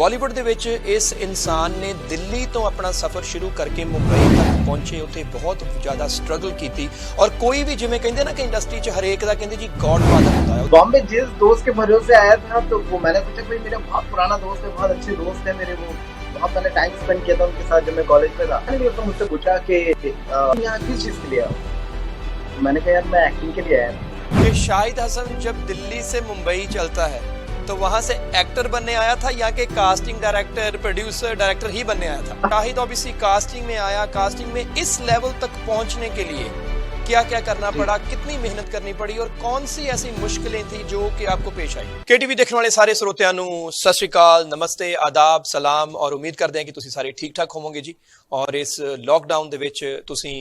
ਬਾਲੀਵੁੱਡ ਦੇ ਵਿੱਚ ਇਸ ਇਨਸਾਨ ਨੇ ਦਿੱਲੀ ਤੋਂ ਆਪਣਾ ਸਫ਼ਰ ਸ਼ੁਰੂ ਕਰਕੇ ਮੁੰਬਈ ਤੱਕ ਪਹੁੰਚੇ, ਉੱਥੇ ਬਹੁਤ ਜ਼ਿਆਦਾ ਸਟਰਗਲ ਕੀਤੀ ਔਰ ਕੋਈ ਵੀ ਜਿਵੇਂ ਕਹਿੰਦੇ ਨਾ ਕਿ ਇੰਡਸਟਰੀ 'ਚ ਹਰੇਕ ਦਾ ਕਹਿੰਦੇ ਜੀ गॉडफादर होता है। बॉम्बे जिस दोस्त के भरोसे आया था तो वो मैंने सोचा भाई मेरा बहुत पुराना दोस्त है, बहुत अच्छे दोस्त है मेरे, वो बहुत मैंने टाइम स्पेंड किया था उनके साथ जब मैं कॉलेज में था। तो मुझसे पूछा कि यहाँ किस चीज़ के लिए आओ, मैंने कहा यार मैं एक्टिंग के लिए आया था। कि शाहिद हसन जब दिल्ली से मुंबई चलता है तो वहां से एक्टर बनने आया था या कि कास्टिंग डायरेक्टर प्रोड्यूसर डायरेक्टर ही बनने आया था? शाहिद ऑब्वियसली कास्टिंग में आया। कास्टिंग में इस लेवल तक पहुंचने के लिए क्या क्या करना पड़ा, कितनी मेहनत करनी पड़ी और कौन सी ऐसी मुश्किलें थी जो कि आपको पेश आई? केटीवी देखने वाले सारे ਸਰੋਤਿਆਂ ਨੂੰ ਸਤਿ ਸ਼੍ਰੀ ਅਕਾਲ, ਨਮਸਤੇ, ਆਦਾਬ, ਸਲਾਮ ਔਰ ਉਮੀਦ ਕਰਦੇ ਹਾਂ ਕਿ ਤੁਸੀਂ ਸਾਰੇ ਠੀਕ ਠਾਕ ਹੋਵੋਗੇ ਜੀ। ਔਰ ਇਸ ਲੋਕਡਾਊਨ ਦੇ ਵਿੱਚ ਤੁਸੀਂ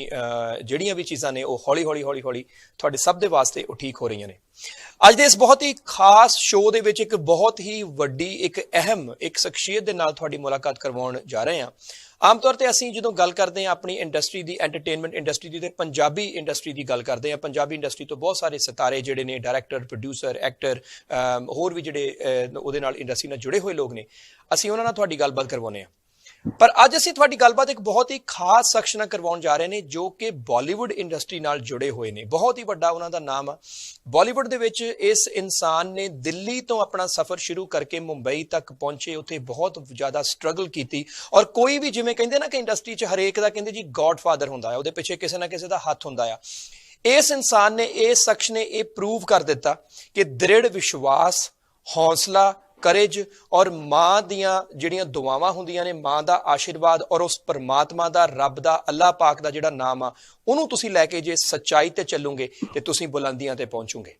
ਜਿਹੜੀਆਂ ਵੀ ਚੀਜ਼ਾਂ ਨੇ ਉਹ ਹੌਲੀ ਹੌਲੀ ਤੁਹਾਡੇ ਸਭ ਦੇ ਵਾਸਤੇ ਉਹ ਠੀਕ ਹੋ ਰਹੀਆਂ ਨੇ। ਅੱਜ ਦੇ ਇਸ ਬਹੁਤ ਹੀ ਖਾਸ ਸ਼ੋਅ ਦੇ ਵਿੱਚ ਇੱਕ ਬਹੁਤ ਹੀ ਵੱਡੀ ਇੱਕ ਅਹਿਮ ਇੱਕ ਸ਼ਖਸੀਅਤ ਦੇ ਨਾਲ ਤੁਹਾਡੀ ਮੁਲਾਕਾਤ ਕਰਵਾਉਣ ਜਾ ਰਹੇ ਹਾਂ। ਆਮ ਤੌਰ ਤੇ ਅਸੀਂ ਜਦੋਂ ਗੱਲ ਕਰਦੇ ਹਾਂ ਆਪਣੀ ਇੰਡਸਟਰੀ ਦੀ, ਐਂਟਰਟੇਨਮੈਂਟ ਇੰਡਸਟਰੀ ਦੀ ਤੇ ਪੰਜਾਬੀ ਇੰਡਸਟਰੀ ਦੀ ਗੱਲ ਕਰਦੇ ਹਾਂ, ਪੰਜਾਬੀ ਇੰਡਸਟਰੀ ਤੋਂ ਬਹੁਤ ਸਾਰੇ ਸਿਤਾਰੇ ਜਿਹੜੇ ਨੇ, ਡਾਇਰੈਕਟਰ, ਪ੍ਰੋਡਿਊਸਰ, ਐਕਟਰ, ਹੋਰ ਵੀ ਜਿਹੜੇ ਉਹਦੇ ਨਾਲ ਇੰਡਸਟਰੀ ਨਾਲ ਜੁੜੇ ਹੋਏ ਲੋਕ ਨੇ, ਅਸੀਂ ਉਹਨਾਂ ਨਾਲ ਤੁਹਾਡੀ ਗੱਲਬਾਤ ਕਰਵਾਉਂਦੇ ਹਾਂ। ਪਰ ਅੱਜ ਅਸੀਂ ਤੁਹਾਡੀ ਗੱਲਬਾਤ ਇੱਕ ਬਹੁਤ ਹੀ ਖਾਸ ਸ਼ਖਸ ਨਾਲ ਕਰਵਾਉਣ ਜਾ ਰਹੇ ਨੇ ਜੋ ਕਿ ਬਾਲੀਵੁੱਡ ਇੰਡਸਟਰੀ ਨਾਲ ਜੁੜੇ ਹੋਏ ਨੇ। ਬਹੁਤ ਹੀ ਵੱਡਾ ਉਹਨਾਂ ਦਾ ਨਾਮ ਆ ਬਾਲੀਵੁੱਡ ਦੇ ਵਿੱਚ। ਇਸ ਇਨਸਾਨ ਨੇ ਦਿੱਲੀ ਤੋਂ ਆਪਣਾ ਸਫ਼ਰ ਸ਼ੁਰੂ ਕਰਕੇ ਮੁੰਬਈ ਤੱਕ ਪਹੁੰਚੇ, ਉੱਥੇ ਬਹੁਤ ਜ਼ਿਆਦਾ ਸਟਰਗਲ ਕੀਤੀ ਔਰ ਕੋਈ ਵੀ ਜਿਵੇਂ ਕਹਿੰਦੇ ਨਾ ਕਿ ਇੰਡਸਟਰੀ 'ਚ ਹਰੇਕ ਦਾ ਕਹਿੰਦੇ ਜੀ ਗॉडफादर ਹੁੰਦਾ ਹੈ, ਉਹਦੇ ਪਿੱਛੇ ਕਿਸੇ ਨਾ ਕਿਸੇ ਦਾ ਹੱਥ ਹੁੰਦਾ ਆ। ਇਸ ਇਨਸਾਨ ਨੇ, ਇਸ ਸ਼ਖਸ ਨੇ ਇਹ ਪ੍ਰੂਵ ਕਰ ਦਿੱਤਾ ਕਿ ਦ੍ਰਿੜ ਵਿਸ਼ਵਾਸ, ਹੌਸਲਾ, ਕਰੇਜ ਔਰ ਮਾਂ ਦੀਆਂ ਜਿਹੜੀਆਂ ਦੁਆਵਾਂ ਹੁੰਦੀਆਂ ਨੇ, ਮਾਂ ਦਾ ਆਸ਼ੀਰਵਾਦ ਔਰ ਉਸ ਪਰਮਾਤਮਾ ਦਾ, ਰੱਬ ਦਾ, ਅੱਲਾਹ ਪਾਕ ਦਾ ਜਿਹੜਾ ਨਾਮ ਆ, ਉਹਨੂੰ ਤੁਸੀਂ ਲੈ ਕੇ ਜੇ ਸੱਚਾਈ ਤੇ ਚੱਲੋਗੇ ਤੇ ਤੁਸੀਂ ਬੁਲੰਦੀਆਂ ਤੇ ਪਹੁੰਚੋਗੇ।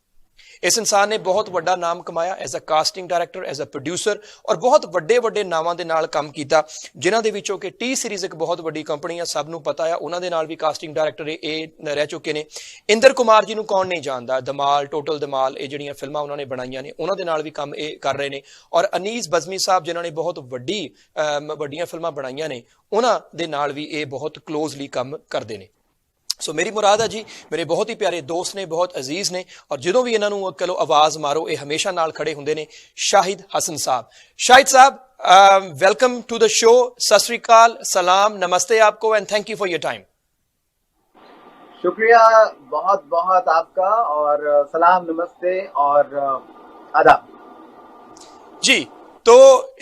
ਇਸ ਇਨਸਾਨ ਨੇ ਬਹੁਤ ਵੱਡਾ ਨਾਮ ਕਮਾਇਆ as a casting director, as a producer ਔਰ ਬਹੁਤ ਵੱਡੇ ਨਾਵਾਂ ਦੇ ਨਾਲ ਕੰਮ ਕੀਤਾ, ਜਿਨ੍ਹਾਂ ਦੇ ਵਿੱਚੋਂ ਕਿ ਟੀ ਸੀਰੀਜ਼ ਇੱਕ ਬਹੁਤ ਵੱਡੀ ਕੰਪਨੀ ਆ, ਸਭ ਨੂੰ ਪਤਾ ਆ, ਉਹਨਾਂ ਦੇ ਨਾਲ ਵੀ ਕਾਸਟਿੰਗ ਡਾਇਰੈਕਟਰ ਇਹ ਰਹਿ ਚੁੱਕੇ ਨੇ। ਇੰਦਰ ਕੁਮਾਰ ਜੀ ਨੂੰ ਕੌਣ ਨਹੀਂ ਜਾਣਦਾ, ਧਮਾਲ, ਟੋਟਲ ਧਮਾਲ, ਇਹ ਜਿਹੜੀਆਂ ਫਿਲਮਾਂ ਉਹਨਾਂ ਨੇ ਬਣਾਈਆਂ ਨੇ, ਉਹਨਾਂ ਦੇ ਨਾਲ ਵੀ ਕੰਮ ਇਹ ਕਰ ਰਹੇ ਨੇ। ਔਰ ਅਨੀਸ ਬਜ਼ਮੀ ਸਾਹਿਬ ਜਿਨ੍ਹਾਂ ਨੇ ਬਹੁਤ ਵੱਡੀਆਂ ਫਿਲਮਾਂ ਬਣਾਈਆਂ ਨੇ, ਉਹਨਾਂ ਦੇ ਨਾਲ ਵੀ ਇਹ ਬਹੁਤ ਕਲੋਜ਼ਲੀ ਕੰਮ ਕਰਦੇ ਨੇ। ਸੋ ਮੇਰੀ ਮੁਰਾਦ ਆ ਜੀ, ਮੇਰੇ ਬਹੁਤ ਹੀ ਪਿਆਰੇ ਦੋਸਤ ਨੇ, ਬਹੁਤ ਅਜ਼ੀਜ਼ ਨੇ ਔਰ ਜਦੋਂ ਵੀ ਇਹਨਾਂ ਨੂੰ ਕਹੋ ਆਵਾਜ਼ ਮਾਰੋ ਇਹ ਹਮੇਸ਼ਾ ਨਾਲ ਖੜੇ ਹੁੰਦੇ ਨੇ, ਸ਼ਾਹਿਦ ਹसन साहब। शाहिद साहब, वेलकम टू द शो। सत श्री अकाल, सलाम, नमस्ते आपको and thank you for your time. शुक्रिया बहुत बहुत आपका और सलाम, नमस्ते और आदाब जी। तो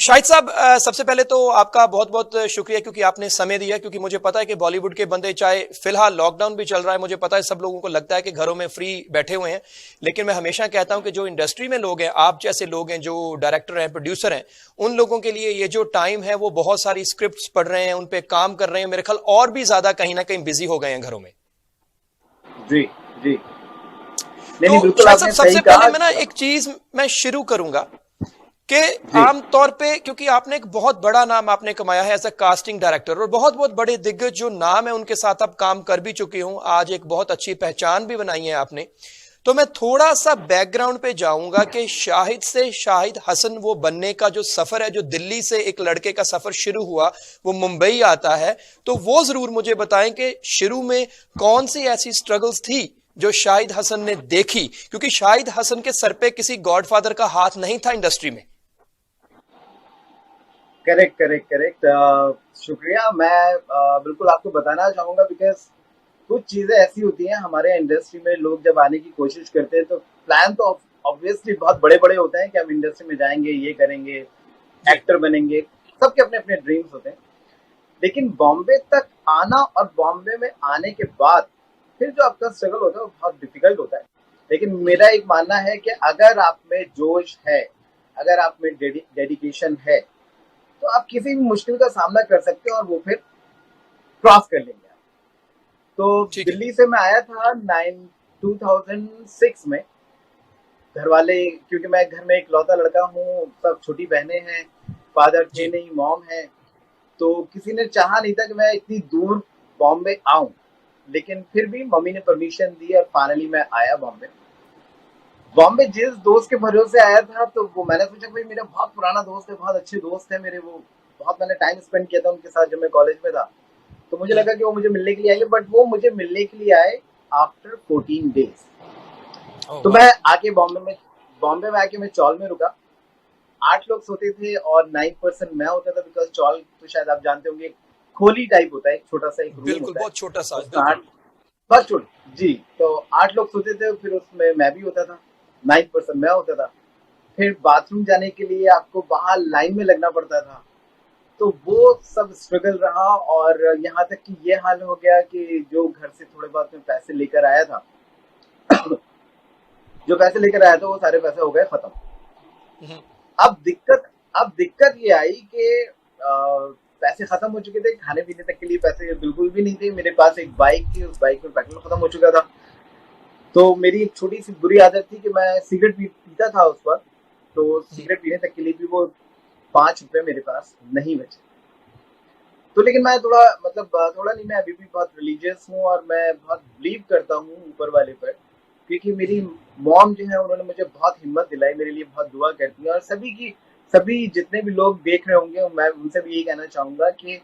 शाहिद साहब, सबसे पहले तो आपका बहुत बहुत शुक्रिया क्योंकि आपने समय दिया, क्योंकि मुझे पता है कि बॉलीवुड के बंदे, चाहे फिलहाल लॉकडाउन भी चल रहा है, मुझे पता है सब लोगों को लगता है कि घरों में फ्री बैठे हुए हैं, लेकिन मैं हमेशा कहता हूं कि जो इंडस्ट्री में लोग हैं, आप जैसे लोग हैं जो डायरेक्टर हैं, प्रोड्यूसर हैं, उन लोगों के लिए ये जो टाइम है वो बहुत सारी स्क्रिप्ट्स पढ़ रहे हैं, उन पे काम कर रहे हैं, मेरे ख्याल और भी ज्यादा कहीं ना कहीं बिजी हो गए हैं घरों में। जी जी। तो सबसे पहले मैं ना एक चीज मैं शुरू करूंगा कि आमतौर पे, क्योंकि आपने एक बहुत बड़ा नाम आपने कमाया है एज अ कास्टिंग डायरेक्टर और बहुत बड़े दिग्गज जो नाम है उनके साथ आप काम कर भी चुके हूं, आज एक बहुत अच्छी पहचान भी बनाई है आपने। तो मैं थोड़ा सा बैकग्राउंड पे जाऊंगा कि शाहिद से शाहिद हसन वो बनने का जो सफर है, जो दिल्ली से एक लड़के का सफर शुरू हुआ, वो मुंबई आता है, तो वो जरूर मुझे बताएं कि शुरू में कौन सी ऐसी स्ट्रगल्स थी जो शाहिद हसन ने देखी, क्योंकि शाहिद हसन के सर पे किसी गॉडफादर का हाथ नहीं था इंडस्ट्री में। करेक्ट। शुक्रिया। मैं बिल्कुल आपको बताना चाहूंगा, बिकॉज कुछ चीजें ऐसी होती हैं हमारे इंडस्ट्री में, लोग जब आने की कोशिश करते हैं तो प्लान तो ऑब्वियसली बहुत बड़े होते हैं कि हम इंडस्ट्री में जाएंगे, ये करेंगे, एक्टर बनेंगे, सबके अपने अपने ड्रीम्स होते हैं। लेकिन बॉम्बे तक आना और बॉम्बे में आने के बाद फिर जो आपका स्ट्रगल होता है वो बहुत डिफिकल्ट होता है। लेकिन मेरा एक मानना है कि अगर आप में जोश है, अगर आप में डेडिकेशन है, तो आप किसी भी मुश्किल का सामना कर सकते हो और वो फिर क्रॉस कर लेंगे। तो दिल्ली से मैं आया था 2006 में। घर वाले, क्योंकि मैं घर में इकलौता लड़का हूँ, सब छोटी बहनें हैं, फादर थे नहीं, मॉम है, तो किसी ने चाहा नहीं था कि मैं इतनी दूर बॉम्बे आऊं। लेकिन फिर भी मम्मी ने परमिशन दी और फाइनली मैं आया बॉम्बे जिस दोस्त के भरोसे आया था तो वो मैंने सोचा भाई मेरा बहुत पुराना दोस्त है, बहुत अच्छे दोस्त है मेरे, वो बहुत मैंने टाइम स्पेंड किया था उनके साथ जब मैं कॉलेज में था। तो मुझे लगा कि वो मुझे मिलने के लिए आएंगे, बट वो मुझे मिलने के लिए आए आफ्टर 14 डेज। तो मैं आके बॉम्बे में आके मैं चौल में रुका 8 लोग सोते थे और 9% मैं होता था, बिकॉज चॉल तो शायद आप जानते होंगे, खोली टाइप होता है, एक छोटा सा एक रूम बिल्कुल, होता है, बहुत छोटा सा, उसमें बिल्कुल। 8, बस छोड़ जी। तो 8 लोग सोते थे, फिर उसमें मैं भी होता था, 9% मैं होता था। फिर बाथरूम जाने के लिए आपको बाहर लाइन में लगना पड़ता था, तो वो सब स्ट्रगल रहा। और यहाँ तक कि ये हाल हो गया कि जो घर से थोड़े बहुत मैं पैसे लेकर आया था, जो पैसे लेकर आया था वो सारे पैसे हो गए खत्म। हम्म, अब दिक्कत अब दिक्कत ये आई कि पैसे खत्म हो चुके थे, खाने पीने तक के लिए पैसे बिल्कुल भी नहीं थे। मेरे पास एक बाइक थी, उस बाइक में पेट्रोल खत्म हो चुका था। तो मेरी एक छोटी सी बुरी आदत थी कि मैं सिगरेट पीता था उस वक्त, तो हम्म, सिगरेट पीने तक के लिए भी वो 5 रुपए मेरे पास नहीं बचे। तो लेकिन मैं थोड़ा मतलब थोड़ा नहीं, मैं अभी भी बहुत रिलीजियस हूँ और मैं बहुत बिलीव करता हूँ ऊपर वाले पर, क्योंकि मेरी मॉम जो है उन्होंने मुझे बहुत हिम्मत दिलाई, मेरे लिए बहुत दुआ करती है। और सभी जितने भी लोग देख रहे होंगे, मैं उनसे भी यही कहना चाहूंगा कि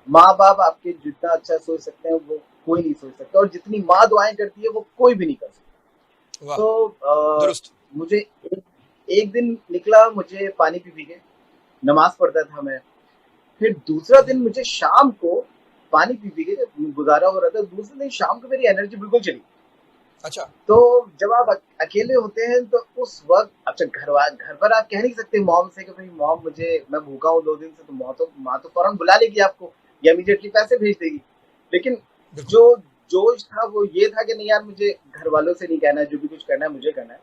माँ बाप आपके जितना अच्छा सोच सकते हैं वो कोई नहीं सोच सकता, और जितनी माँ दुआएं करती है वो कोई भी नहीं कर सकता। वाह, तो दुरुस्त। मुझे एक दिन निकला, मुझे पानी पी के नमाज पढ़ता था मैं। फिर दूसरा हम्म, दिन मुझे शाम को पानी पी के जब गुजारा हो रहा था, दूसरे दिन शाम को मेरी एनर्जी बिल्कुल चली। अच्छा। तो जब आप अकेले होते हैं तो उस वक्त, अच्छा घर पर आप कह नहीं सकते मॉम से कि भाई मॉम मैं भूखा हूँ 2 दिन से, तो माँ तो फौरन बुला लेगी आपको या इमीडिएटली पैसे भेज देगी। लेकिन बिल्कुल। जो जोश था वो ये था कि नहीं यार, मुझे घर वालों से नहीं कहना है, जो भी कुछ करना है मुझे करना है।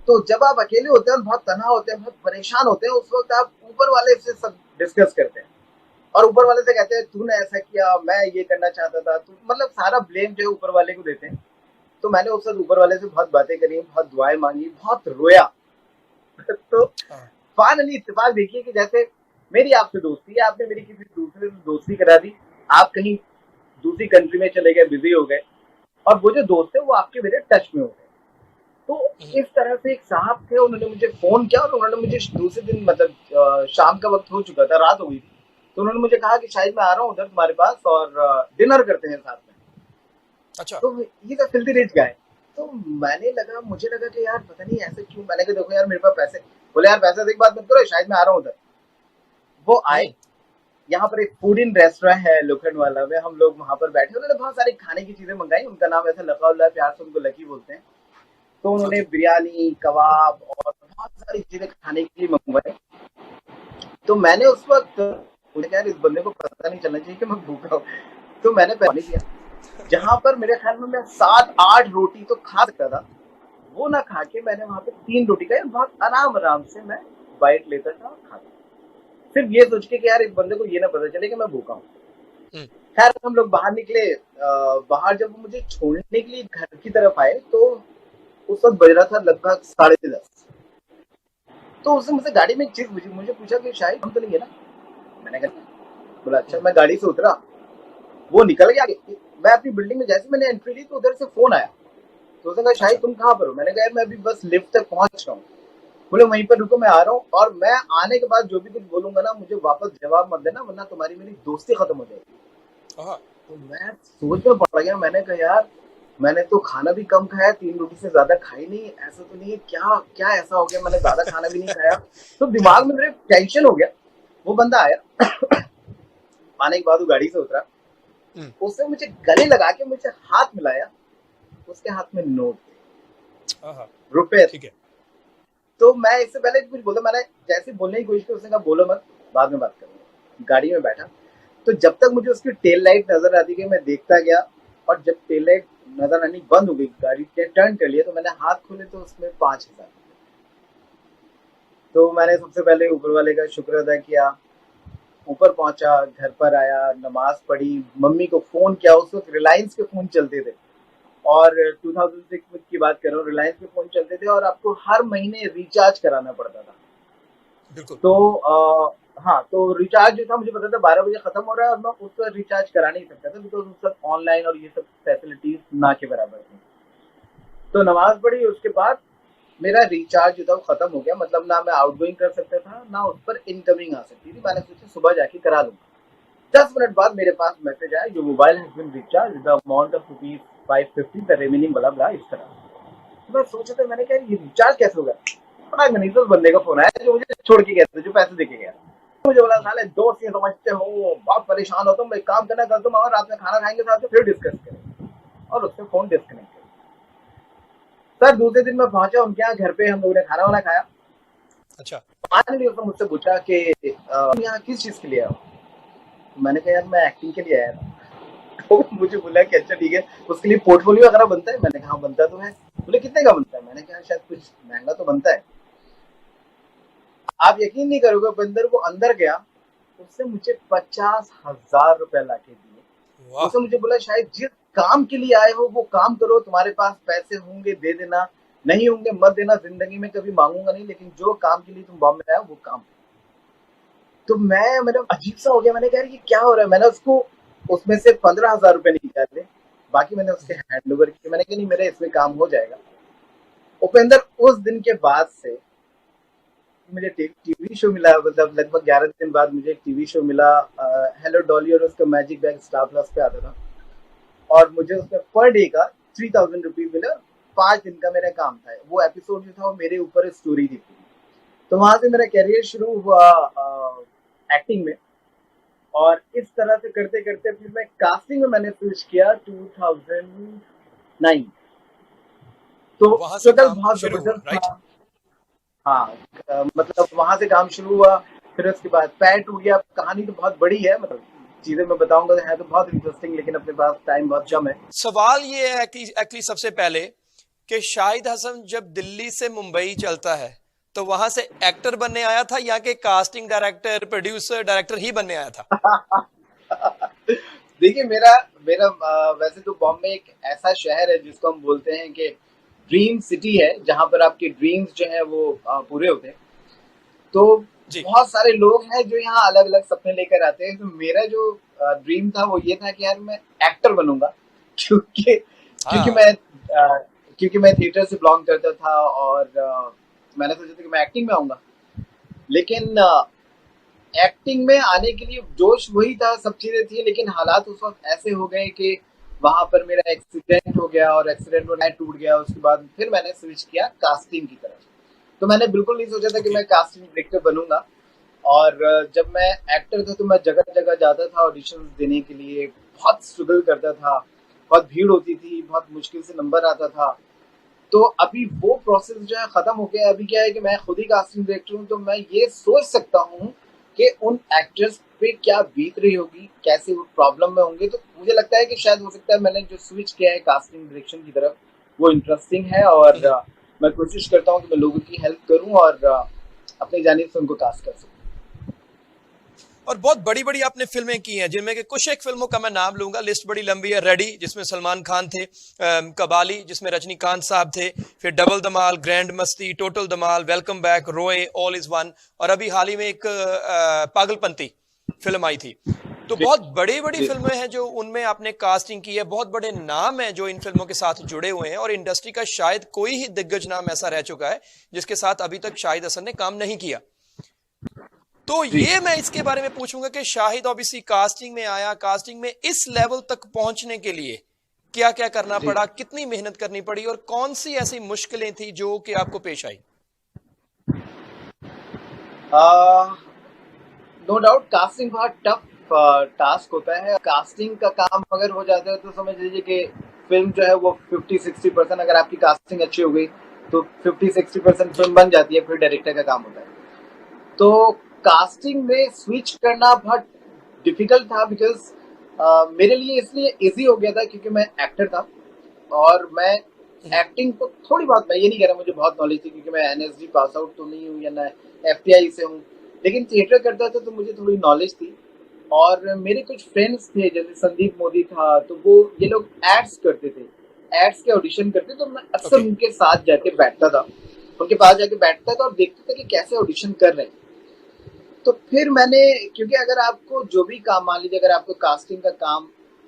तो जब आप अकेले होते हैं, बहुत तनहा होते हैं, बहुत परेशान होते हैं, उस वक्त आप ऊपर वाले से सब डिस्कस करते हैं और ऊपर वाले से कहते हैं तूने ऐसा किया, मैं ये करना चाहता था, तू मतलब सारा ब्लेम जो है ऊपर वाले को देते हैं। तो मैंने उस वक्त ऊपर वाले से बहुत बातें करी, बहुत दुआएं मांगी, बहुत रोया। तो हाँ, फाइनली इत्तेफाक देखिए कि जैसे मेरी आपसे दोस्ती है, आपने मेरी किसी दूसरे से दोस्ती करा दी, आप कहीं दूसरी कंट्री में चले गए, बिजी हो गए, और वो जो दोस्त है वो आपके मेरे टच में हो गए। तो हम्म, इस तरह से एक साहब थे, उन्होंने मुझे फोन किया और उन्होंने मुझे दूसरे दिन मतलब शाम का वक्त हो चुका था, रात हो गई थी। तो उन्होंने मुझे कहा कि शायद मैं आ रहा हूँ उधर तुम्हारे पास और डिनर करते हैं साथ में। अच्छा। तो ये तो फिल्थी रिच गाय। तो मुझे लगा कि यार पता नहीं ऐसे क्यों। मैंने कहा देखो यार मेरे पास पैसे, बोले यार पैसे की बात मत करो, शायद मैं आ रहा हूँ उधर। वो आए, हम्म, यहाँ पर एक फूड इन रेस्टोरेंट है लोखंडवाला में, हम लोग वहां पर बैठे, उन्होंने बहुत सारी खाने की चीजें मंगाई। उनका नाम ऐसा लका उल्ला है, प्यार से उनको लकी बोलते हैं। तो उन्होंने ओके। बिरयानी, कबाब और बहुत सारी चीजें खाने के लिए मंगवाई। तो मैंने उस वक्त मुझे यार इस बंदे को पता नहीं चलना चाहिए कि मैं भूखा हूँ, तो मैंने पानी दिया। जहां पर मेरे ख्याल में मैं 7-8 रोटी तो खा सकता था, वो ना खा के मैंने वहां पे 3 रोटी खाई। बहुत आराम आराम से मैं बाइट लेता था और खाता, सिर्फ ये सोच के कि यार इस बंदे को ये ना पता चले कि मैं भूखा हूँ। हम्म, खैर हम लोग बाहर निकले। बाहर जब वो मुझे छोड़ने के लिए घर की तरफ आए, तो उस वक्त बज रहा था लगभग 10:30। तो उसने मुझसे गाड़ी में एक चीज पूछी, मुझे पूछा कि शायद हम तो नहीं है ना। मैंने कहा बोला अच्छा। हम्म, मैं गाड़ी से उतरा, वो निकल गया आगे। मैं अपनी बिल्डिंग में जैसे मैंने एंट्री ली तो उधर से फोन आया। तो उसने कहा शाहिद अच्छा। तुम कहाँ पर हो। मैंने कहा यार मैं अभी बस लिफ्ट तक पहुंच रहा हूँ। बोले वहीं पर रुको, मैं आ रहा हूँ, और मैं आने के बाद जो भी कुछ बोलूंगा ना मुझे वापस जवाब मत देना, वरना तुम्हारी मेरी दोस्ती खत्म हो जाएगी। हाँ, तो मैं सोच में पड़ गया। मैंने कहा यार मैंने तो खाना भी कम खाया, 3 रोटी से ज्यादा खाई नहीं, ऐसा तो नहीं है, क्या क्या ऐसा हो गया, मैंने ज्यादा खाना भी नहीं खाया। तो दिमाग में मेरे टेंशन हो गया। वो बंदा आया, आने के बाद वो गाड़ी से उतरा, हम्म, उसने मुझे गले लगा के मुझे हाथ मिलाया। उसके हाथ में नोट थे, हाँ, रुपए थे। ठीक है। तो मैं इससे पहले कुछ बोला, मैंने जैसे बोलने की कोशिश की, उसने कहा बोलो मत, बाद में बात करूंगा। गाड़ी में बैठा, तो जब तक मुझे उसकी टेल लाइट नजर आती गई मैं देखता गया, और जब टेल लाइट नजर आनी बंद हो गई, गाड़ी ने टर्न कर लिया, तो मैंने हाथ खोले तो उसमें 5,000। तो मैंने सबसे पहले ऊपर वाले का शुक्र अदा किया, ऊपर पहुंचा, घर पर आया, नमाज पढ़ी, मम्मी को फोन किया। उस वक्त रिलायंस के फोन चलते थे, और 2006 की बात कर रहा हूँ, रिलायंस के फोन चलते थे और आपको हर महीने रिचार्ज कराना पड़ता था। बिल्कुल। तो हाँ, तो रिचार्ज जो था मुझे पता था 12 बजे खत्म हो रहा है, और मैं उस पर रिचार्ज करा नहीं सकता था, बिकॉज उस सब ऑनलाइन और ये सब फैसिलिटीज ना के बराबर थी। तो नमाज पढ़ी, उसके बाद मेरा रिचार्ज जो था वो खत्म हो गया। मतलब ना मैं आउटगोइंग कर सकता था, ना उस पर इनकमिंग आ सकती थी। मैंने सोचा सुबह जाके करा लूंगा। 10 मिनट बाद मेरे पास मैसेज आया, your mobile has been recharge the amount of ₹550, the remaining, blah blah, इस तरह। तो मैं सोचा था, मैंने कहा ये रिचार्ज कैसे होगा। पता नहीं तो उस बंदे का फोन आया जो मुझे छोड़ के गया था, जो पैसे देके गया। मुझे बोला साले दोस्त ये समझते हो, बहुत परेशान हो तुम, एक काम करना, कल तुम और रात में खाना खाएंगे साथ में, फिर डिस्कस करेंगे। और उसने फोन डिस्कनेक्ट किया। सर दूसरे दिन मैं पहुंचा उनके यहाँ घर पे, हम लोगों ने खाना वाना खाया। अच्छा। फाइनली उसने मुझसे पूछा कि यहाँ किस चीज के लिए आया हो? मैंने कहा यार मैं एक्टिंग के लिए आया था। तो मुझे बोला कि अच्छा ठीक है, उसके लिए पोर्टफोलियो वगैरह बनता है? मैंने कहा बनता तो है। बोले कितने का बनता है? मैंने कहा शायद कुछ महंगा तो बनता है। आप यकीन नहीं करोगे, बंदर वो अंदर गया, उसने मुझे 50,000 रुपए लाके दिए। उसने मुझे बोला शायद जिस काम के लिए आए हो वो काम करो, तुम्हारे पास पैसे होंगे दे देना, नहीं होंगे मत देना, जिंदगी में कभी मांगूंगा नहीं, लेकिन जो काम के लिए तुम बॉम्बे आए हो वो काम। तो मैं मतलब अजीब सा हो गया। मैंने कहा ये क्या हो रहा है? मैंने उसको उसमें से 15,000 रुपए निकाले, बाकी मैंने उसके हैंड ओवर किए। मैंने कहा नहीं मेरे इसमें काम हो जाएगा। उपेंद्र उस दिन के बाद से मुझे टीवी शो मिला, मतलब लगभग 11 दिन बाद मुझे एक टीवी शो मिला, हेलो डॉली, और उसका मैजिक बैग स्टार प्लस पे आता था, और मुझे उसमें पर डे का 3,000 रुपीज मिला। 5 दिन का मेरा काम था। वो एपिसोड जो था वो मेरे ऊपर स्टोरी थी। तो वहां से मेरा करियर शुरू हुआ एक्टिंग में, और इस तरह से करते करते फिर मैं कास्टिंग में मैंने स्विच किया 2009। तो स्ट्रगल बहुत जबरदस्त था। हाँ, मतलब वहां से काम शुरू हुआ, फिर उसके बाद पैर टूट गया। कहानी तो बहुत बड़ी है, मतलब चीजें मैं बताऊंगा तो है तो बहुत इंटरेस्टिंग, लेकिन अपने पास टाइम बहुत कम है। सवाल ये है कि एक्चुअली सबसे पहले कि शाहिद हसन जब दिल्ली से मुंबई चलता है तो वहां से एक्टर बनने आया था या कि कास्टिंग डायरेक्टर प्रोड्यूसर डायरेक्टर ही बनने आया था? देखिए मेरा मेरा वैसे तो बॉम्बे एक ऐसा शहर है जिसको हम बोलते हैं कि ड्रीम सिटी है, जहां पर आपके ड्रीम्स जो है वो पूरे होते हैं। तो बहुत सारे लोग हैं जो यहाँ अलग अलग सपने लेकर आते हैं। तो मेरा जो ड्रीम था वो ये था कि यार मैं एक्टर बनूंगा, क्योंकि मैं थिएटर से बिलोंग करता था, और मैंने सोचा था कि मैं एक्टिंग में आऊंगा। लेकिन एक्टिंग में आने के लिए जोश वही था, सब चीजें थी, लेकिन हालात उस वक्त ऐसे हो गए कि वहां पर मेरा एक्सीडेंट हो गया, और एक्सीडेंट में टूट गया। उसके बाद फिर मैंने स्विच किया कास्टिंग की तरफ। तो मैंने बिल्कुल नहीं सोचा था कि मैं कास्टिंग डायरेक्टर बनूंगा। और जब मैं एक्टर था तो मैं जगह जगह जाता था ऑडिशन देने के लिए, बहुत स्ट्रगल करता था, बहुत भीड़ होती थी, बहुत मुश्किल से नंबर आता था। तो अभी वो प्रोसेस जो है खत्म हो गया। अभी क्या है कि मैं खुद ही कास्टिंग डायरेक्टर हूँ, तो मैं ये सोच सकता हूँ कि उन एक्टर्स पे क्या बीत रही होगी, कैसे वो प्रॉब्लम में होंगे। तो मुझे लगता है कि शायद हो सकता है मैंने जो स्विच किया है कास्टिंग डायरेक्शन की तरफ वो इंटरेस्टिंग है, और मैं कोशिश करता हूँ कि मैं लोगों की हेल्प करूँ और अपनी जानिब से उनको कास्ट कर सकूँ। और बहुत बड़ी बड़ी आपने फिल्में की हैं, जिनमें कि कुछ एक फिल्मों का मैं नाम लूंगा, लिस्ट बड़ी लंबी है। रेडी जिसमें सलमान खान थे, कबाली जिसमें रजनीकांत साहब थे, फिर डबल धमाल, ग्रैंड मस्ती, टोटल धमाल, वेलकम बैक, रोए, ऑल इज वन, और अभी हाल ही में एक पागलपंती फिल्म आई थी। तो बहुत बड़ी बड़ी फिल्में हैं जो उनमें आपने कास्टिंग की है, बहुत बड़े नाम हैं जो इन फिल्मों के साथ जुड़े हुए हैं, और इंडस्ट्री का शायद कोई ही दिग्गज नाम ऐसा रह चुका है जिसके साथ अभी तक शाहिद हसन ने काम नहीं किया। तो ये मैं इसके बारे में पूछूंगा कि शाहिद ऑब्वियसली कास्टिंग में आया, कास्टिंग में इस लेवल तक पहुंचने के लिए क्या क्या करना पड़ा, कितनी मेहनत करनी पड़ी, और कौन सी ऐसी मुश्किलें थी जो कि आपको पेश आई? नो डाउट कास्टिंग बहुत टफ टास्क होता है। कास्टिंग का काम अगर हो जाता है तो समझ लीजिए कि फिल्म जो है वो 50-60%, अगर आपकी कास्टिंग अच्छी हो गई तो 50-60% फिल्म बन जाती है, फिर डायरेक्टर का काम होता है। तो कास्टिंग में स्विच करना बहुत डिफिकल्ट था, बिकॉज मेरे लिए इसलिए इजी हो गया था क्योंकि मैं एक्टर था, और मैं एक्टिंग को थोड़ी बहुत, मैं ये नहीं कह रहा मुझे बहुत नॉलेज थी क्योंकि मैं एनएसडी पास आउट तो नहीं हूँ या ना एफटीआई से हूँ, लेकिन थिएटर करता था तो मुझे थोड़ी नॉलेज थी। और मेरे कुछ फ्रेंड्स थे, जैसे संदीप मोदी था, तो वो ये लोग एड्स करते थे, एड्स के ऑडिशन करते, तो मैं अक्सर उनके साथ जाके बैठता था, उनके पास जाके बैठता था और देखता था कि कैसे ऑडिशन कर रहे हैं। तो फिर मैंने, क्योंकि अगर आपको जो भी काम, मान लीजिए अगर आपको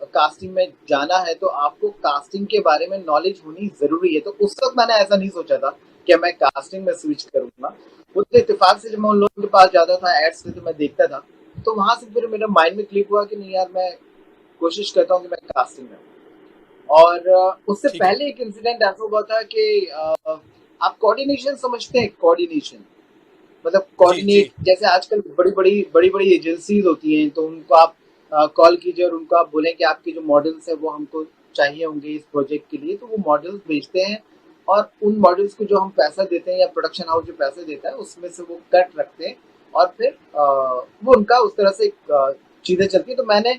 कास्टिंग में जाना है तो आपको कास्टिंग के बारे में नॉलेज होनी जरूरी है। तो उस वक्त मैंने ऐसा नहीं सोचा था कि मैं कास्टिंग में स्विच करूंगा। वो तो इत्तेफाक से जब मैं उन लोगों के पास जाता था एड्स से, तो मैं देखता था, तो वहां से फिर मेरे माइंड में क्लिक हुआ कि नहीं यार, मैं कोशिश करता हूँ कि मैं कास्टिंग में। और उससे पहले एक इंसिडेंट ऐसा हुआ था कि आप कोऑर्डिनेशन समझते हैं? कोऑर्डिनेशन मतलब जी कोऑर्डिनेट, जी। जैसे आजकल बड़ी बड़ी एजेंसीज होती हैं, तो उनको आप कॉल कीजिए और उनको आप बोलें कि आपके जो मॉडल्स है वो हमको चाहिए होंगे इस प्रोजेक्ट के लिए, तो वो मॉडल्स भेजते हैं और उन मॉडल्स को जो हम पैसा देते हैं या प्रोडक्शन हाउस जो पैसे देता है उसमें से वो कट रखते हैं और फिर वो उनका उस तरह से चीजें चलती है। तो मैंने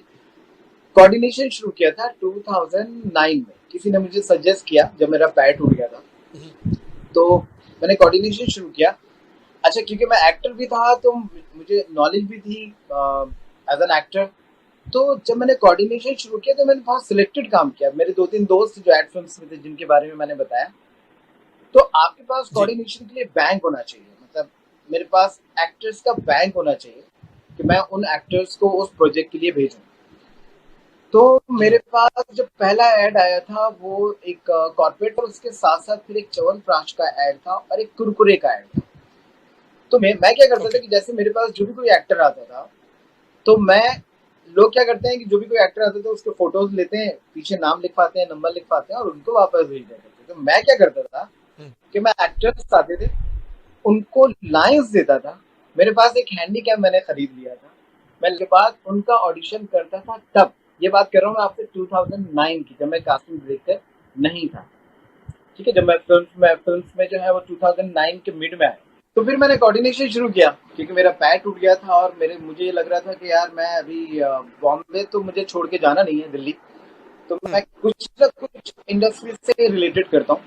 कोऑर्डिनेशन शुरू किया था 2009 में, किसी ने मुझे सजेस्ट किया जब मेरा पैर टूट गया था, हम्म, तो मैंने कोऑर्डिनेशन शुरू किया। अच्छा, क्योंकि मैं एक्टर भी था तो मुझे नॉलेज भी थी एज एन एक्टर। तो जब मैंने कोऑर्डिनेशन शुरू किया तो मैंने बहुत सिलेक्टेड काम किया। मेरे 2-3 दोस्त जो एड फिल्म्स में थे जिनके बारे में मैंने बताया, तो आपके पास जी कोऑर्डिनेशन के लिए बैंक होना चाहिए, मतलब मेरे पास एक्टर्स का बैंक होना चाहिए कि मैं उन एक्टर्स को उस प्रोजेक्ट के लिए भेजूं। तो मेरे पास जब पहला एड आया था वो एक कॉर्पोरेट, और उसके साथ साथ फिर एक च्यवनप्राश का एड था और एक कुरकुरे का एड था। तो मैं क्या करता था ओके। कि जैसे मेरे पास जो भी कोई एक्टर आता था, तो मैं, लोग क्या करते हैं कि जो भी कोई एक्टर आता था उसके फोटोज लेते हैं, पीछे नाम लिखवाते हैं, नंबर लिखवाते हैं और उनको वापस भेज देते थे। तो मैं क्या करता था हम्म, कि मैं एक्टर्स आते थे उनको लाइंस देता था। मेरे पास एक हैंडी कैम मैंने खरीद लिया था, मैं उसके बाद उनका ऑडिशन करता था। तब ये बात कर रहा हूँ मैं आपसे 2009 की, जब मैं कास्टिंग डायरेक्टर नहीं था। ठीक है, जब मैं फिल्म्स में जो है वो 2009 के मिड में आया। तो फिर मैंने कोऑर्डिनेशन शुरू किया क्योंकि मेरा पैर टूट गया था और मुझे ये लग रहा था कि यार मैं अभी बॉम्बे तो मुझे छोड़ के जाना नहीं है, दिल्ली, तो हम्म, मैं कुछ ना कुछ इंडस्ट्री से रिलेटेड करता हूँ।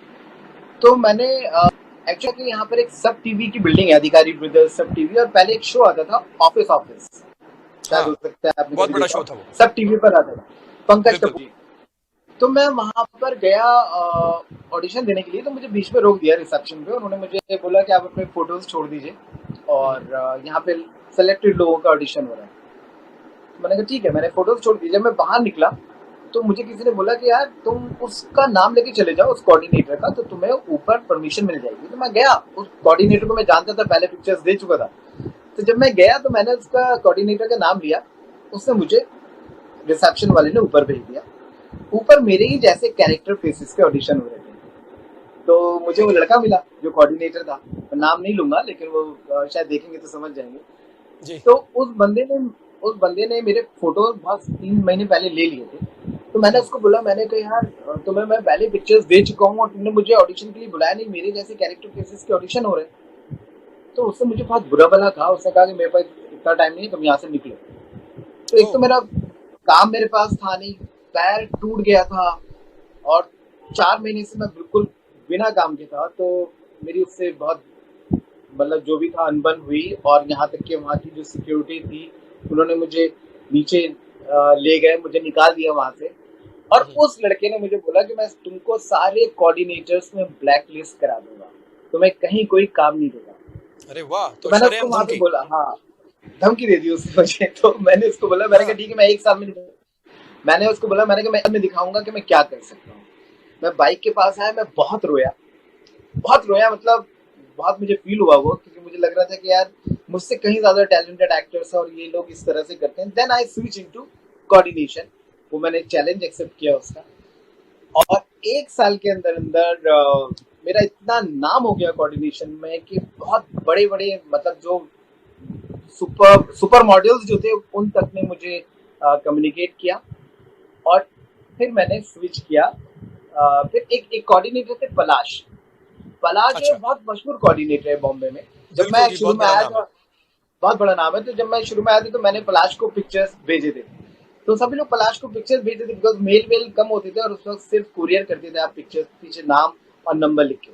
तो मैंने एक्चुअली यहाँ पर एक सब टीवी की बिल्डिंग है, अधिकारी ब्रदर्स सब टीवी, और पहले एक शो आता था ऑफिस ऑफिस, शायद हो हाँ, सकता है आपने बहुत कभी बड़ा देखा शो हो, था वो। सब टीवी पर आता था, पंकज बिल्कुल। कपूर। तो मैं वहां पर गया ऑडिशन देने के लिए, तो मुझे बीच में रोक दिया रिसेप्शन पे। उन्होंने मुझे बोला कि आप अपने फोटोज छोड़ दीजिए हम्म, और यहाँ पे सेलेक्टेड लोगों का ऑडिशन हो रहा है। तो मैंने कहा ठीक है, मैंने फोटोज छोड़ दी। जब मैं बाहर निकला तो मुझे किसी ने बोला कि यार तुम उसका नाम लेके चले जाओ, उस कोऑर्डिनेटर का, तो तुम्हें ऊपर परमिशन मिल जाएगी। तो मैं गया, उस कोऑर्डिनेटर को मैं जानता था, पहले पिक्चर्स दे चुका था। तो जब मैं गया तो मैंने उसका कोऑर्डिनेटर का नाम लिया, उसने मुझे, रिसेप्शन वाले ने ऊपर भेज दिया। ऊपर मेरे ही जैसे कैरेक्टर फेसेस के ऑडिशन हो रहे थे। तो मुझे वो ओके। लड़का मिला जो कोऑर्डिनेटर था, मैं नाम नहीं लूंगा लेकिन वो शायद देखेंगे तो समझ जाएंगे। जी। तो उस बंदे ने मेरे फोटो बहुत 3 महीने पहले ले लिए थे। तो मैंने हम्म, उसको बोला, मैंने कहा यार तुम्हें मैं पहले पिक्चर्स दे चुका हूँ और तुमने मुझे ऑडिशन के लिए बुलाया नहीं, मेरे जैसे कैरेक्टर फेसेस के ऑडिशन हो रहे हैं। तो उससे मुझे बहुत बुरा भला कहा, उसने कहा कि मेरे पास इतना टाइम नहीं है, तुम यहाँ से निकलो। तो एक ओ। तो मेरा काम मेरे पास था नहीं, पैर टूट गया था और 4 महीने से मैं बिल्कुल बिना काम के था। तो मेरी उससे बहुत, मतलब जो भी था, अनबन हुई। और यहाँ तक कि वहाँ की जो सिक्योरिटी थी उन्होंने मुझे नीचे ले गए, मुझे निकाल दिया वहां से। और हम्म, उस लड़के ने मुझे बोला कि मैं तुमको सारे कोऑर्डिनेटर्स में ब्लैक लिस्ट करा दूंगा, तुम्हें कहीं कोई काम नहीं देगा। अरे वाह, तो तो मैंने उसको शरेआम वहां पे धमकी। बोला, हाँ, धमकी दे दी उसने मुझे। तो मैंने उसको बोला, मैंने कहा हाँ। ठीक है, मैं 1 साल में मैंने उसको बोला, मैंने कहा मैं दिखाऊंगा कि मैं क्या कर सकता हूँ। मैं बाइक के पास आया, मैं बहुत रोया, बहुत रोया, मतलब बहुत मुझे फील हुआ वो, क्योंकि मुझे लग रहा था कि यार मुझसे कहीं ज्यादा टैलेंटेड एक्टर्स है और ये लोग इस तरह से करते हैं। Then I switch into coordination. वो मैंने चैलेंज एक्सेप्ट किया उसका, और 1 साल के अंदर अंदर मेरा इतना नाम हो गया कोऑर्डिनेशन में कि बहुत बड़े बड़े, मतलब जो सुपर सुपर मॉडल्स जो थे उन तक ने मुझे कम्युनिकेट किया। और फिर मैंने स्विच किया। फिर एक कोऑर्डिनेटर थे, पलाश। पलाश जो है अच्छा। बहुत मशहूर कोऑर्डिनेटर है बॉम्बे में। जब बिल्कुल मैं जी, शुरू बहुत में बड़ा आया नाम है। था, बहुत बड़ा नाम है, तो जब मैं शुरू में आया था तो मैंने पलाश को पिक्चर्स भेजे थे। तो सभी लोग पलाश को पिक्चर्स भेजते थे, बिकॉज मेल वेल कम होते थे और उस वक्त सिर्फ कुरियर करते थे आप पिक्चर्स, पीछे नाम और नंबर लिख के।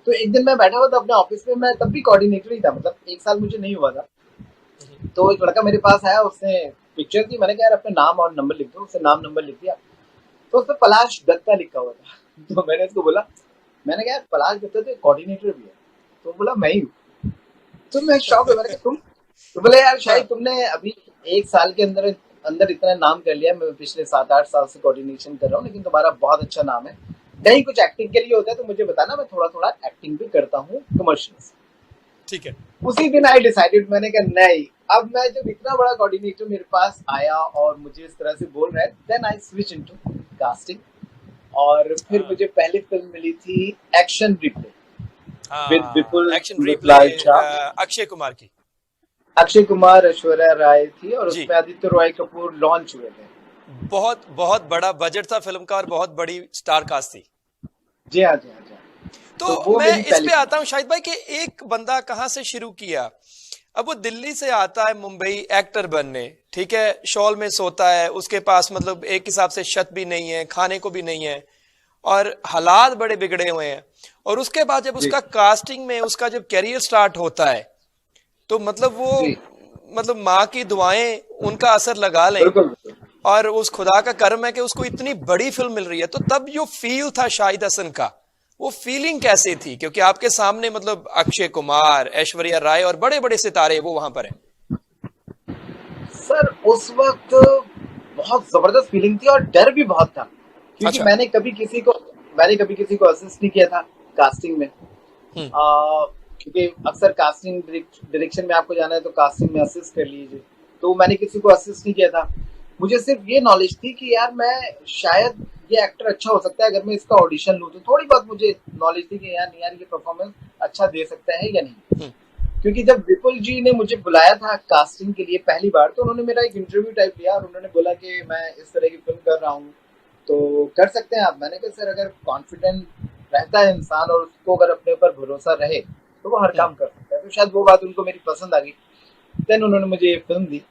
तो एक दिन मैं बैठा हुआ था अपने ऑफिस में, मैं तब भी कोऑर्डिनेटर ही था, मतलब 1 साल मुझे नहीं हुआ था। हम्म, तो एक लड़का मेरे पास आया, उसने पिक्चर दी, मैंने कहा यार अपना नाम और नंबर लिख दो। उसने नाम नंबर लिख दिया, तो उसमें पलाश दत्ता लिखा हुआ था। तो मैंने उसको बोला, मैंने कहा यार पलाश दत्ता तो कोऑर्डिनेटर भी है। तो बोला मैं ही हूँ। तो मैं शॉक हुआ, मैंने कहा तुम? तो बोले यार शायद हाँ। तुमने अभी 1 साल के अंदर अंदर इतना नाम कर लिया, मैं पिछले 7-8 साल से कोऑर्डिनेशन कर रहा हूँ, लेकिन तुम्हारा बहुत अच्छा नाम है, कहीं कुछ एक्टिंग के लिए होता है तो मुझे बताना, मैं थोड़ा थोड़ा एक्टिंग भी करता हूँ कमर्शियल्स। ठीक है। उसी दिन आई डिसाइडेड, मैंने कहा नहीं, अब मैं जब इतना बड़ा कोऑर्डिनेटर मेरे पास आया और मुझे इस तरह से बोल रहा है, then I switch into casting. और फिर हाँ। मुझे पहली फिल्म मिली थी एक्शन रिप्ले। विद हाँ, विपुल एक्शन रिप्ले लाल शाह, अक्षय कुमार की। अक्षय कुमार, ऐश्वर्या राय थी और जी, उसमें आदित्य रॉय कपूर लॉन्च हुए थे। बहुत बहुत बड़ा बजट था फिल्म का और बहुत बड़ी स्टार कास्ट थी। जी हाँ, जी हाँ, जी हाँ। तो तो वो मैं मेरी इस पहली पे फिल्म। आता हूँ शाहिद भाई कि एक बंदा कहाँ से शुरू किया। अब वो दिल्ली से आता है मुंबई एक्टर बनने, ठीक है, शॉल में सोता है, उसके पास मतलब एक हिसाब से छत भी नहीं है, खाने को भी नहीं है, और हालात बड़े बिगड़े हुए हैं। और उसके बाद जब जी उसका कास्टिंग में उसका जब कैरियर स्टार्ट होता है, तो मतलब वो, जी, मतलब माँ की दुआएं उनका असर लगा लें, बिल्कुल बिल्कुल। और उस खुदा का करम है कि उसको इतनी बड़ी फिल्म मिल रही है। तो तब जो फील था शाहिद हसन का, वो फीलिंग कैसी थी, क्योंकि आपके सामने मतलब अक्षय कुमार, ऐश्वर्या राय और बड़े बड़े सितारे वो वहां पर हैं। सर उस वक्त बहुत जबरदस्त फीलिंग थी और डर भी बहुत था, क्योंकि अच्छा। मैंने कभी किसी को असिस्ट नहीं किया था कास्टिंग में। हम्म। क्योंकि अक्सर कास्टिंग डायरेक्शन में आपको जाना है तो कास्टिंग में असिस्ट कर लीजिए, तो मैंने किसी को असिस्ट नहीं किया था। मुझे सिर्फ ये नॉलेज थी कि यार मैं शायद ये एक्टर अच्छा हो सकता है अगर मैं इसका ऑडिशन लूँ, तो थोड़ी बहुत मुझे नॉलेज थी कि यार यार ये परफॉर्मेंस अच्छा दे सकता है या नहीं। हम्म। क्योंकि जब विपुल जी ने मुझे बुलाया था कास्टिंग के लिए पहली बार, तो उन्होंने मेरा एक इंटरव्यू टाइप लिया और उन्होंने बोला कि मैं इस तरह की फिल्म कर रहा हूँ, तो कर सकते हैं आप। मैंने कहा सर अगर कॉन्फिडेंट रहता है इंसान और उसको अगर अपने ऊपर भरोसा रहे तो वो हर हम्म। काम कर सकता है। तो शायद वो बात उनको मेरी पसंद आ गई। देन उन्होंने मुझे ये फिल्म दी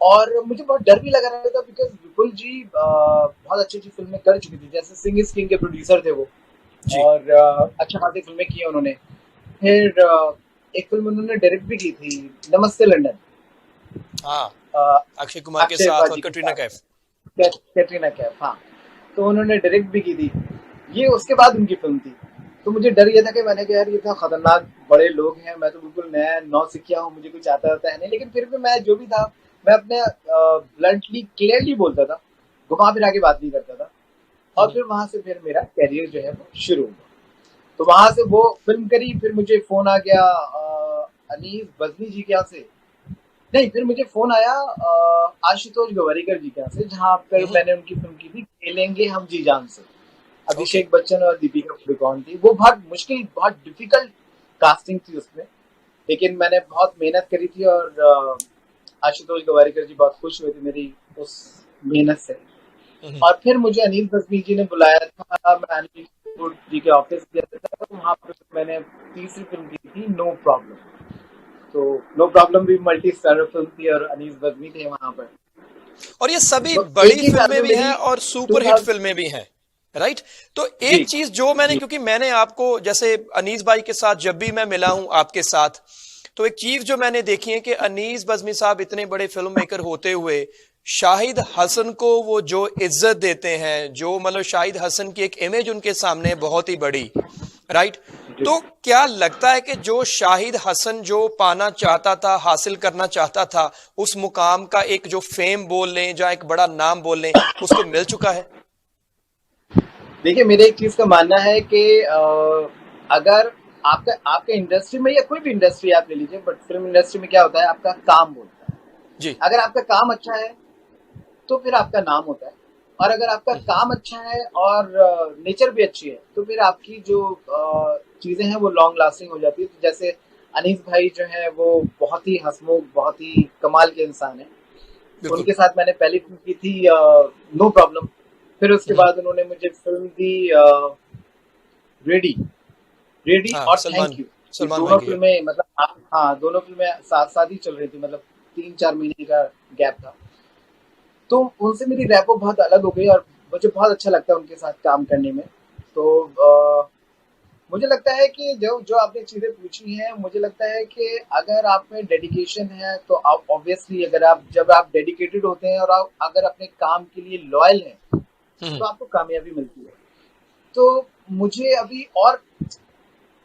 और मुझे बहुत डर भी लगा रहा था, बिकॉज विपुल जी बहुत अच्छी अच्छी फिल्में कर चुकी थी, जैसे सिंग इज किंग के प्रोड्यूसर थे वो, जी। और अच्छा खासी फिल्में की उन्होंने। फिर एक फिल्म उन्होंने डायरेक्ट भी की थी, नमस्ते लंदन, हाँ, अ, अक्षय कुमार के अक्षय साथ और बाजी के कटरीना साथ, कैफ। कैटरीना कैफ, हाँ। तो उन्होंने डायरेक्ट भी की थी, ये उसके बाद उनकी फिल्म थी। तो मुझे डर ये था कि मैंने कहा यार ये तो खतरनाक बड़े लोग हैं, मैं तो बिल्कुल नया नौ सिखिया हूँ, मुझे कुछ आता होता है नहीं, लेकिन फिर भी मैं जो भी था मैं अपने ब्लंटली क्लियरली बोलता था, घुमा फिरा के बात नहीं करता था। और फिर वहां से फिर मेरा कैरियर जो है वो शुरू हुआ। तो वहां से वो फिल्म करी, फिर मुझे फोन आ गया अनीस बजमी जी के यहाँ से, नहीं फिर मुझे फोन आया आशुतोष गवारीकर जी के यहाँ से, जहाँ पर मैंने उनकी फिल्म की थी खेलेंगे हम जी जान से। ओके। अभिषेक बच्चन और दीपिका पादुकोण थी। वो बहुत मुश्किल, बहुत डिफिकल्ट कास्टिंग थी उसमें, लेकिन मैंने बहुत मेहनत करी थी और आशुतोष गवारीकर जी बहुत खुश हुए थे मेरी उस मेहनत से। और फिर मुझे अनिल बज्मी जी ने बुलाया था, मैं अनिल कपूर जी के ऑफिस गया था, तो वहाँ पर मैंने तीसरी फिल्म की थी नो प्रॉब्लम। तो नो प्रॉब्लम भी मल्टी स्टारर फिल्म थी और अनीस बज्मी थे वहाँ पर। और ये सभी तो एक बड़ी ही साल फिल्में में भी हैं मेरी और सुपरहिट 2000। फिल्में भी हैं, राइट। तो जी एक चीज जो मैंने, जी क्योंकि मैंने आपको जैसे अनीस भाई के साथ जब भी मैं मिला हूं आपके साथ, तो एक चीज जो मैंने देखी है कि अनीस बज्मी साहब इतने बड़े फिल्म मेकर होते हुए शाहिद हसन को वो जो इज्जत देते हैं, जो मतलब शाहिद हसन की एक इमेज उनके सामने बहुत ही बड़ी, राइट। जी। तो क्या लगता है कि जो शाहिद हसन जो पाना चाहता था, हासिल करना चाहता था, उस मुकाम का एक जो फेम बोल लें, जो एक बड़ा नाम बोल लें, उसको मिल चुका है? देखिए मेरे एक चीज का मानना है कि अगर आपका आपके इंडस्ट्री में या कोई भी इंडस्ट्री आप ले लीजिए, बट फिल्म इंडस्ट्री में क्या होता है, आपका काम बोलता है। जी। अगर आपका काम अच्छा है तो फिर आपका नाम होता है, और अगर आपका काम अच्छा है और नेचर भी अच्छी है तो फिर आपकी जो चीजें हैं वो लॉन्ग लास्टिंग हो जाती है। तो जैसे अनीस भाई जो है वो बहुत ही हंसमुख, बहुत ही कमाल के इंसान है। बिल्कुल। उनके साथ मैंने पहली फिल्म की थी नो प्रॉब्लम। फिर उसके बाद उन्होंने मुझे फिल्म दी रेडी, रेडी हाँ, और सलमान, थैंक यू। ये सलमान भाई दोनों की है। फिल्में मतलब हाँ दोनों फिल्में साथ साथ ही चल रही थी, मतलब 3-4 महीने का गैप था। तो उनसे मेरी रैपो बहुत अलग हो गई और मुझे बहुत अच्छा लगता है उनके साथ काम करने में। तो मुझे लगता है कि जो जो आपने चीजें पूछी हैं, मुझे लगता है कि अगर आप में डेडिकेशन है तो आप ऑब्वियसली, अगर आप जब आप डेडिकेटेड होते हैं और आप अगर अपने काम के लिए लॉयल हैं तो आपको कामयाबी मिलती है। तो मुझे अभी और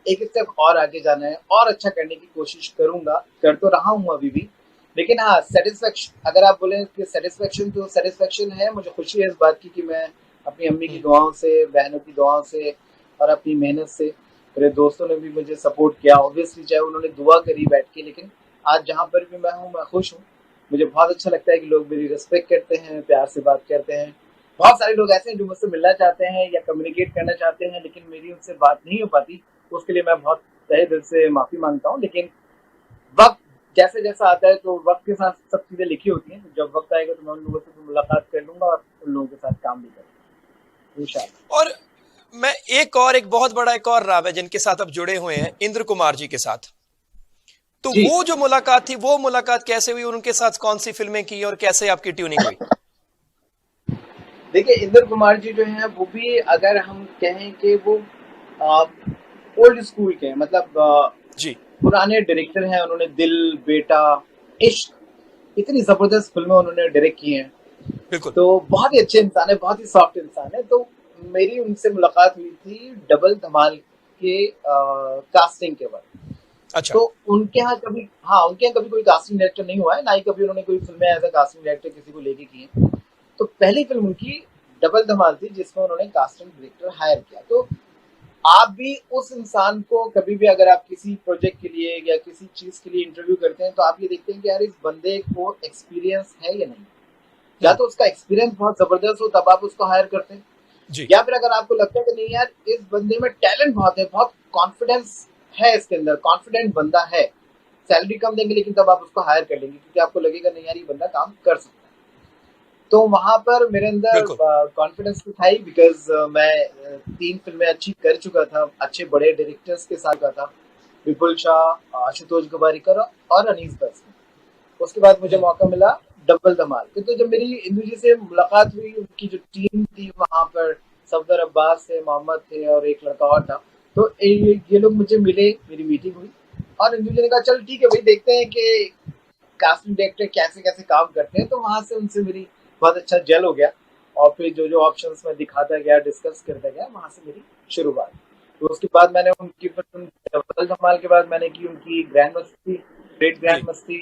एक स्टेप और आगे जाना है और अच्छा करने की कोशिश करूंगा, कर तो रहा हूँ अभी भी। लेकिन हाँ सेटिस्फेक्शन, अगर आप बोले कि सेटिस्फेक्शन, तो सेटिस्फेक्शन है, मुझे खुशी है इस बात की कि मैं अपनी अम्मी की दुआओं से, बहनों की दुआओं से और अपनी मेहनत से, मेरे दोस्तों ने भी मुझे सपोर्ट किया ऑब्वियसली, चाहे उन्होंने दुआ करी बैठ के, लेकिन आज जहाँ पर भी मैं हूँ मैं खुश हूँ। मुझे बहुत अच्छा लगता है कि लोग मेरी रिस्पेक्ट करते हैं, प्यार से बात करते हैं। बहुत सारे लोग ऐसे हैं जो मुझसे मिलना चाहते हैं या कम्युनिकेट करना चाहते हैं, लेकिन मेरी उनसे बात नहीं हो पाती। उसके लिए मैं बहुत तहे दिल से माफी मांगता हूँ, लेकिन वक्त जैसे जैसा आता है तो वक्त के साथ सब चीजें लिखी होती हैं, जब वक्त आएगा तो मैं उन लोगों से भी मुलाकात कर लूंगा और उन लोगों के साथ काम भी करूंगा इंशाल्लाह। और मैं एक बहुत बड़ा एक और नाम है जिनके साथ आप जुड़े हुए हैं, इंद्र कुमार जी के साथ। तो जी वो जो मुलाकात थी, वो मुलाकात कैसे हुई, उनके साथ कौन सी फिल्में की और कैसे आपकी ट्यूनिंग हुई? देखिए, इंद्र कुमार जी जो हैं वो भी, अगर हम कहें कि वो ओल्ड स्कूल के हैं, मतलब जी। पुराने डायरेक्टर हैं। उन्होंने दिल, बेटा, इश्क, इतनी जबरदस्त फिल्में उन्होंने डायरेक्ट की हैं। बिल्कुल। तो बहुत ही अच्छे इंसान है, बहुत ही सॉफ्ट इंसान है। तो मेरी उनसे मुलाकात हुई थी डबल धमाल के कास्टिंग के वक्त। अच्छा। तो उनके यहाँ कभी, हाँ, उनके यहाँ कभी कोई कास्टिंग डायरेक्टर नहीं हुआ है, ना ही कभी उन्होंने कोई फिल्में एज अ कास्टिंग डायरेक्टर किसी को लेके की हैं। तो पहली फिल्म उनकी डबल धमाल थी जिसमें उन्होंने कास्टिंग डायरेक्टर हायर किया। तो आप भी उस इंसान को कभी भी, अगर आप किसी प्रोजेक्ट के लिए या किसी चीज के लिए इंटरव्यू करते हैं, तो आप ये देखते हैं कि यार इस बंदे को एक्सपीरियंस है या नहीं। या तो उसका एक्सपीरियंस बहुत जबरदस्त हो तब आप उसको हायर करते हैं, जी। या फिर अगर आपको लगता है कि नहीं यार इस बंदे में टैलेंट बहुत है, बहुत कॉन्फिडेंस है इसके अंदर, कॉन्फिडेंट बंदा है, सैलरी कम देंगे लेकिन तब आप उसको हायर कर लेंगे क्योंकि आपको लगेगा नहीं यार ये बंदा काम कर सकता है। तो वहां पर मेरे अंदर बिल्कुल। कॉन्फिडेंस तो था ही, बिकॉज मैं 3 फिल्में अच्छी कर चुका था, अच्छे बड़े डायरेक्टर्स के साथ का था, विपुल शाह, आशुतोष गोवारिकर और अनीस बख्शी। उसके बाद मुझे मौका मिला डबल धमाल के। तो जब मेरी इंदु जी से मुलाकात हुई, उनकी जो टीम थी वहां पर, सफदर अब्बास थे, मोहम्मद थे और एक लड़का और था। तो ये लोग मुझे मिले, मेरी मीटिंग हुई और इंदु जी ने कहा चल ठीक है भाई, देखते हैं कि कास्टिंग डायरेक्टर कैसे कैसे काम करते हैं। तो वहां से उनसे मेरी बहुत अच्छा जेल हो गया और फिर जो जो ऑप्शंस मैं दिखाता गया, डिस्कस करता गया, वहां से मेरी शुरुआत। तो उसके बाद मैंने उनकी फिल्म डबल धमाल के बाद मैंने की उनकी ग्रैंड मस्ती, ग्रेट जी। ग्रैंड मस्ती,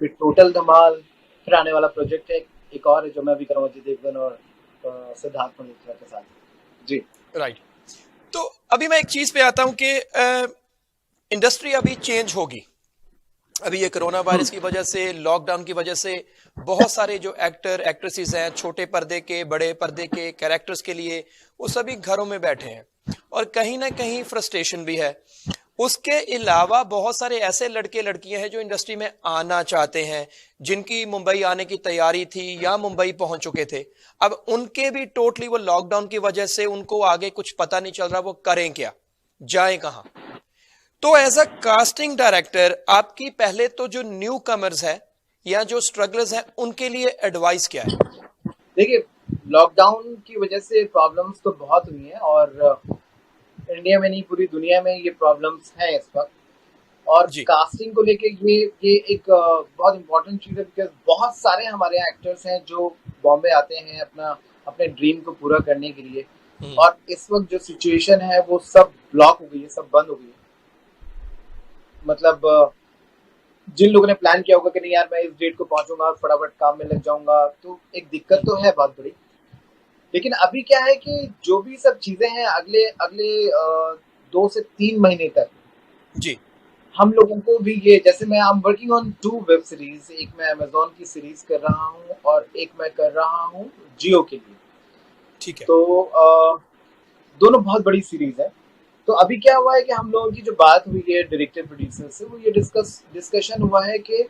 फिर टोटल धमाल, फिर आने वाला प्रोजेक्ट है एक और है जो मैं भी करूँगा अजय देवगन और सिद्धार्थ मल्होत्रा के साथ। जी राइट। तो अभी मैं एक चीज पे आता हूं कि इंडस्ट्री अभी चेंज होगी। अभी ये कोरोना वायरस की वजह से, लॉकडाउन की वजह से बहुत सारे जो एक्टर एक्ट्रेसेस हैं, छोटे पर्दे के, बड़े पर्दे के कैरेक्टर्स के लिए, वो सभी घरों में बैठे हैं और कहीं ना कहीं फ्रस्ट्रेशन भी है। उसके अलावा बहुत सारे ऐसे लड़के लड़कियां हैं जो इंडस्ट्री में आना चाहते हैं, जिनकी मुंबई आने की तैयारी थी या मुंबई पहुंच चुके थे। अब उनके भी टोटली वो लॉकडाउन की वजह से उनको आगे कुछ पता नहीं चल रहा, वो करें क्या, जाएं कहां। तो एज अ कास्टिंग डायरेक्टर आपकी पहले तो जो न्यू कमर्स है या जो स्ट्रगलर्स हैं उनके लिए एडवाइस क्या है? देखिए, लॉकडाउन की वजह से प्रॉब्लम्स तो बहुत हुई हैं और इंडिया में नहीं पूरी दुनिया में ये प्रॉब्लम्स हैं इस वक्त। और जी। कास्टिंग को लेके ये एक बहुत इंपॉर्टेंट चीज़ है, बिकॉज बहुत सारे हमारे एक्टर्स हैं जो बॉम्बे आते हैं अपना अपने ड्रीम को पूरा करने के लिए, और इस वक्त जो सिचुएशन है वो सब ब्लॉक हो गई है, सब बंद हो गई है। मतलब जिन लोगों ने प्लान किया होगा कि नहीं यार मैं इस डेट को पहुंचूंगा, फटाफट काम में लग जाऊंगा, तो एक दिक्कत तो है बहुत बड़ी। लेकिन अभी क्या है कि जो भी सब चीजें हैं अगले अगले 2 से 3 महीने तक जी। हम लोगों को भी, ये जैसे मैं I am working on 2 web series, एक मैं अमेजोन की सीरीज कर रहा हूँ और एक मैं कर रहा हूँ जियो के लिए। ठीक है। तो दोनों बहुत बड़ी सीरीज है। तो अभी क्या हुआ है कि हम लोगों की जो बात हुई है डायरेक्टर प्रोड्यूसर से, वो ये डिस्कशन हुआ है कि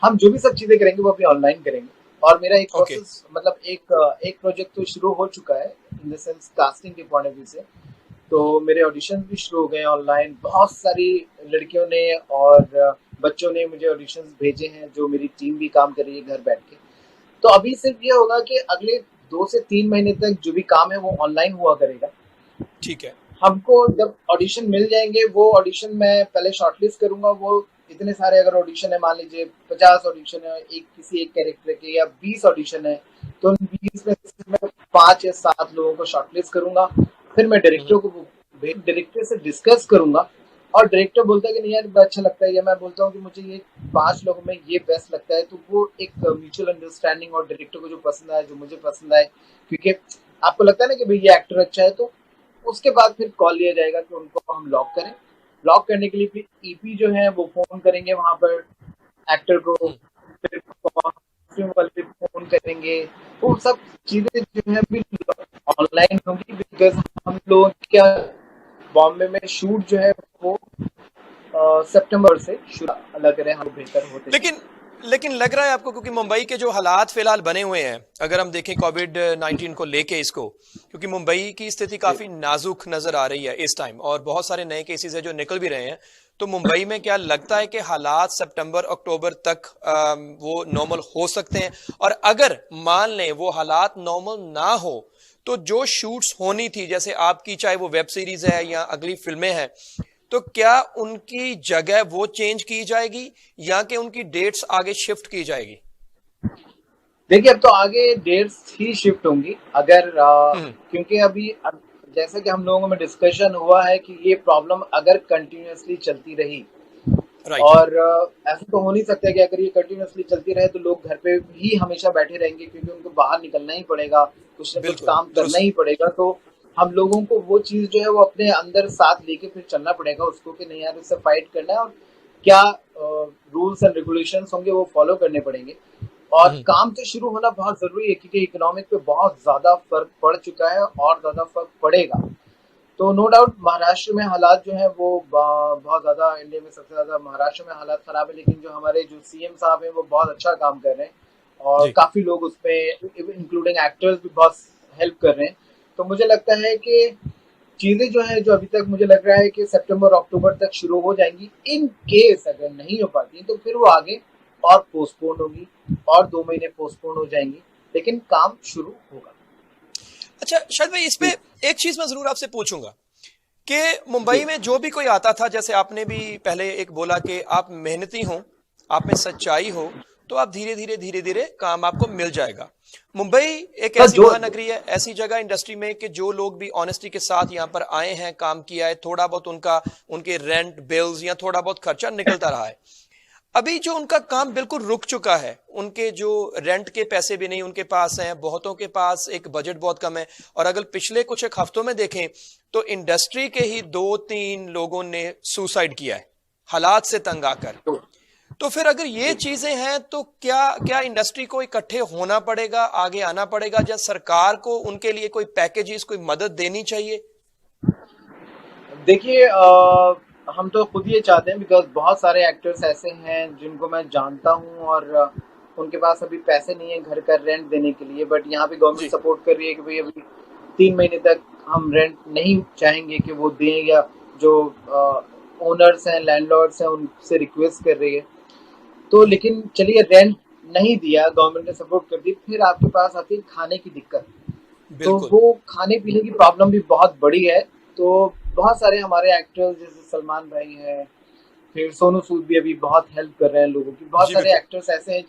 हम जो भी सब चीजें करेंगे वो अभी ऑनलाइन करेंगे। और मेरा एक ओके। प्रोसेस, मतलब एक प्रोजेक्ट तो शुरू हो चुका है इन द सेंस कास्टिंग के पॉइंट ऑफ व्यू से। तो मेरे ऑडिशन भी शुरू हो गए ऑनलाइन, बहुत सारी लड़कियों ने और बच्चों ने मुझे ऑडिशंस भेजे हैं, जो मेरी टीम भी काम कर रही है घर बैठ के। तो अभी सिर्फ ये होगा कि अगले 2 से 3 महीने तक जो भी काम है वो ऑनलाइन हुआ करेगा। ठीक है। हमको जब ऑडिशन मिल जाएंगे, वो ऑडिशन मैं पहले शॉर्टलिस्ट करूंगा। वो इतने सारे अगर ऑडिशन है, मान लीजिए 50 ऑडिशन है एक किसी एक कैरेक्टर के, या 20 ऑडिशन है, तो उन 20 में से मैं 5 या 7 लोगों को शॉर्टलिस्ट करूंगा। फिर मैं डायरेक्टर से डिस्कस करूंगा और डायरेक्टर बोलता है कि नहीं यार अच्छा लगता है, या मैं बोलता हूँ कि मुझे ये 5 लोगों में ये बेस्ट लगता है, तो वो एक म्यूचुअल अंडरस्टैंडिंग, और डायरेक्टर को जो पसंद आए, जो मुझे पसंद आए, क्योंकि आपको लगता है ना कि भाई ये एक्टर अच्छा है, तो उसके बाद फिर कॉल लिया जाएगा कि उनको हम लॉक करें। लॉक करने के लिए फिर ईपी जो है वो फोन करेंगे वहां पर एक्टर को, फिर कॉस्ट्यूम वाले फोन करेंगे। वो सब चीजें जो है अभी ऑनलाइन होंगी, बिकॉज हम लोग क्या बॉम्बे में शूट जो है वो सितंबर से शुरू लग रहे हैं हम बेहतर होते। लेकिन लग रहा है आपको, क्योंकि मुंबई के जो हालात फिलहाल बने हुए हैं, अगर हम देखें कोविड-19 को लेके इसको, क्योंकि मुंबई की स्थिति काफी नाजुक नजर आ रही है इस टाइम और बहुत सारे नए केसेस है जो निकल भी रहे हैं, तो मुंबई में क्या लगता है कि हालात सितंबर अक्टूबर तक वो नॉर्मल हो सकते हैं? और अगर मान लें वो हालात नॉर्मल ना हो तो जो शूट्स होनी थी, जैसे आपकी चाहे वो वेब सीरीज है या अगली फिल्में हैं, तो क्या उनकी जगह वो चेंज की जाएगी या कि उनकी डेट्स आगे शिफ्ट की जाएगी? देखिए, अब तो आगे डेट्स ही शिफ्ट होंगी अगर क्योंकि अभी जैसा कि हम लोगों में डिस्कशन हुआ है कि ये प्रॉब्लम अगर कंटिन्यूअसली चलती रही और ऐसा तो हो नहीं सकता कि अगर ये कंटिन्यूअसली चलती रहे तो लोग घर पे ही हमेशा बैठे रहेंगे, क्योंकि उनको बाहर निकलना ही पड़ेगा, कुछ ना कुछ काम करना ही पड़ेगा। तो हम लोगों को वो चीज जो है वो अपने अंदर साथ लेके फिर चलना पड़ेगा उसको, कि नहीं यार इससे फाइट करना है और क्या रूल्स एंड रेगुलेशंस होंगे वो फॉलो करने पड़ेंगे। और काम तो शुरू होना बहुत जरूरी है, क्योंकि इकोनॉमिक पे बहुत ज्यादा फर्क पड़ चुका है और ज्यादा फर्क पड़ेगा। तो नो डाउट महाराष्ट्र में हालात जो है वो बहुत ज्यादा, इंडिया में सबसे ज्यादा महाराष्ट्र में हालात खराब है, लेकिन जो हमारे जो सीएम साहब हैं वो बहुत अच्छा काम कर रहे हैं और काफी लोग उसमें इंक्लूडिंग एक्टर्स भी बहुत हेल्प कर रहे हैं। तो मुझे लगता है कि चीजें जो है जो अभी तक मुझे लग रहा है कि सितंबर अक्टूबर तक शुरू हो जाएंगी। इन केस अगर नहीं हो पाती तो फिर वो आगे और पोस्टपोन होगी और 2 महीने पोस्टपोन हो जाएंगी, लेकिन काम शुरू होगा। अच्छा शायद भाई, इस पे एक चीज मैं जरूर आपसे पूछूंगा कि मुंबई में जो भी कोई आता था, जैसे आपने भी पहले एक बोला कि आप मेहनती हो, आप में सच्चाई हो, तो आप धीरे धीरे काम आपको मिल जाएगा। मुंबई एक ऐसी महानगरी है, ऐसी जगह इंडस्ट्री में कि जो लोग भी ऑनेस्टी के साथ यहाँ पर आए हैं, काम किया है, थोड़ा बहुत उनके रेंट बिल्स या थोड़ा बहुत खर्चा निकलता रहा है। अभी जो उनका काम बिल्कुल रुक चुका है, उनके जो रेंट के पैसे भी नहीं उनके पास हैं, बहुतों के पास एक बजट बहुत कम है, और अगर पिछले कुछ एक हफ्तों में देखें तो इंडस्ट्री के ही 2-3 लोगों ने सुसाइड किया है हालात से तंग आकर। तो फिर अगर ये चीजें हैं तो क्या इंडस्ट्री को इकट्ठे होना पड़ेगा, आगे आना पड़ेगा, या सरकार को उनके लिए कोई पैकेजेस, कोई मदद देनी चाहिए? देखिए, हम तो खुद ये चाहते हैं, बिकॉज बहुत सारे एक्टर्स ऐसे हैं जिनको मैं जानता हूं और उनके पास अभी पैसे नहीं है घर का रेंट देने के लिए, बट यहाँ पे गवर्नमेंट सपोर्ट कर रही है कि भाई अभी 3 महीने तक हम रेंट नहीं चाहेंगे कि वो दें, या जो ओनर्स हैं, लैंडलॉर्ड्स हैं, उनसे रिक्वेस्ट कर रही है। तो लेकिन चलिए, रेंट नहीं दिया, गवर्नमेंट ने सपोर्ट कर दी, फिर आपके पास आती है खाने की दिक्कत। तो वो खाने पीने की प्रॉब्लम भी बहुत बड़ी है। तो बहुत सारे हमारे एक्टर्स जैसे सलमान भाई हैं, फिर सोनू सूद भी अभी बहुत हेल्प कर रहे हैं लोगों की। बहुत सारे एक्टर्स ऐसे हैं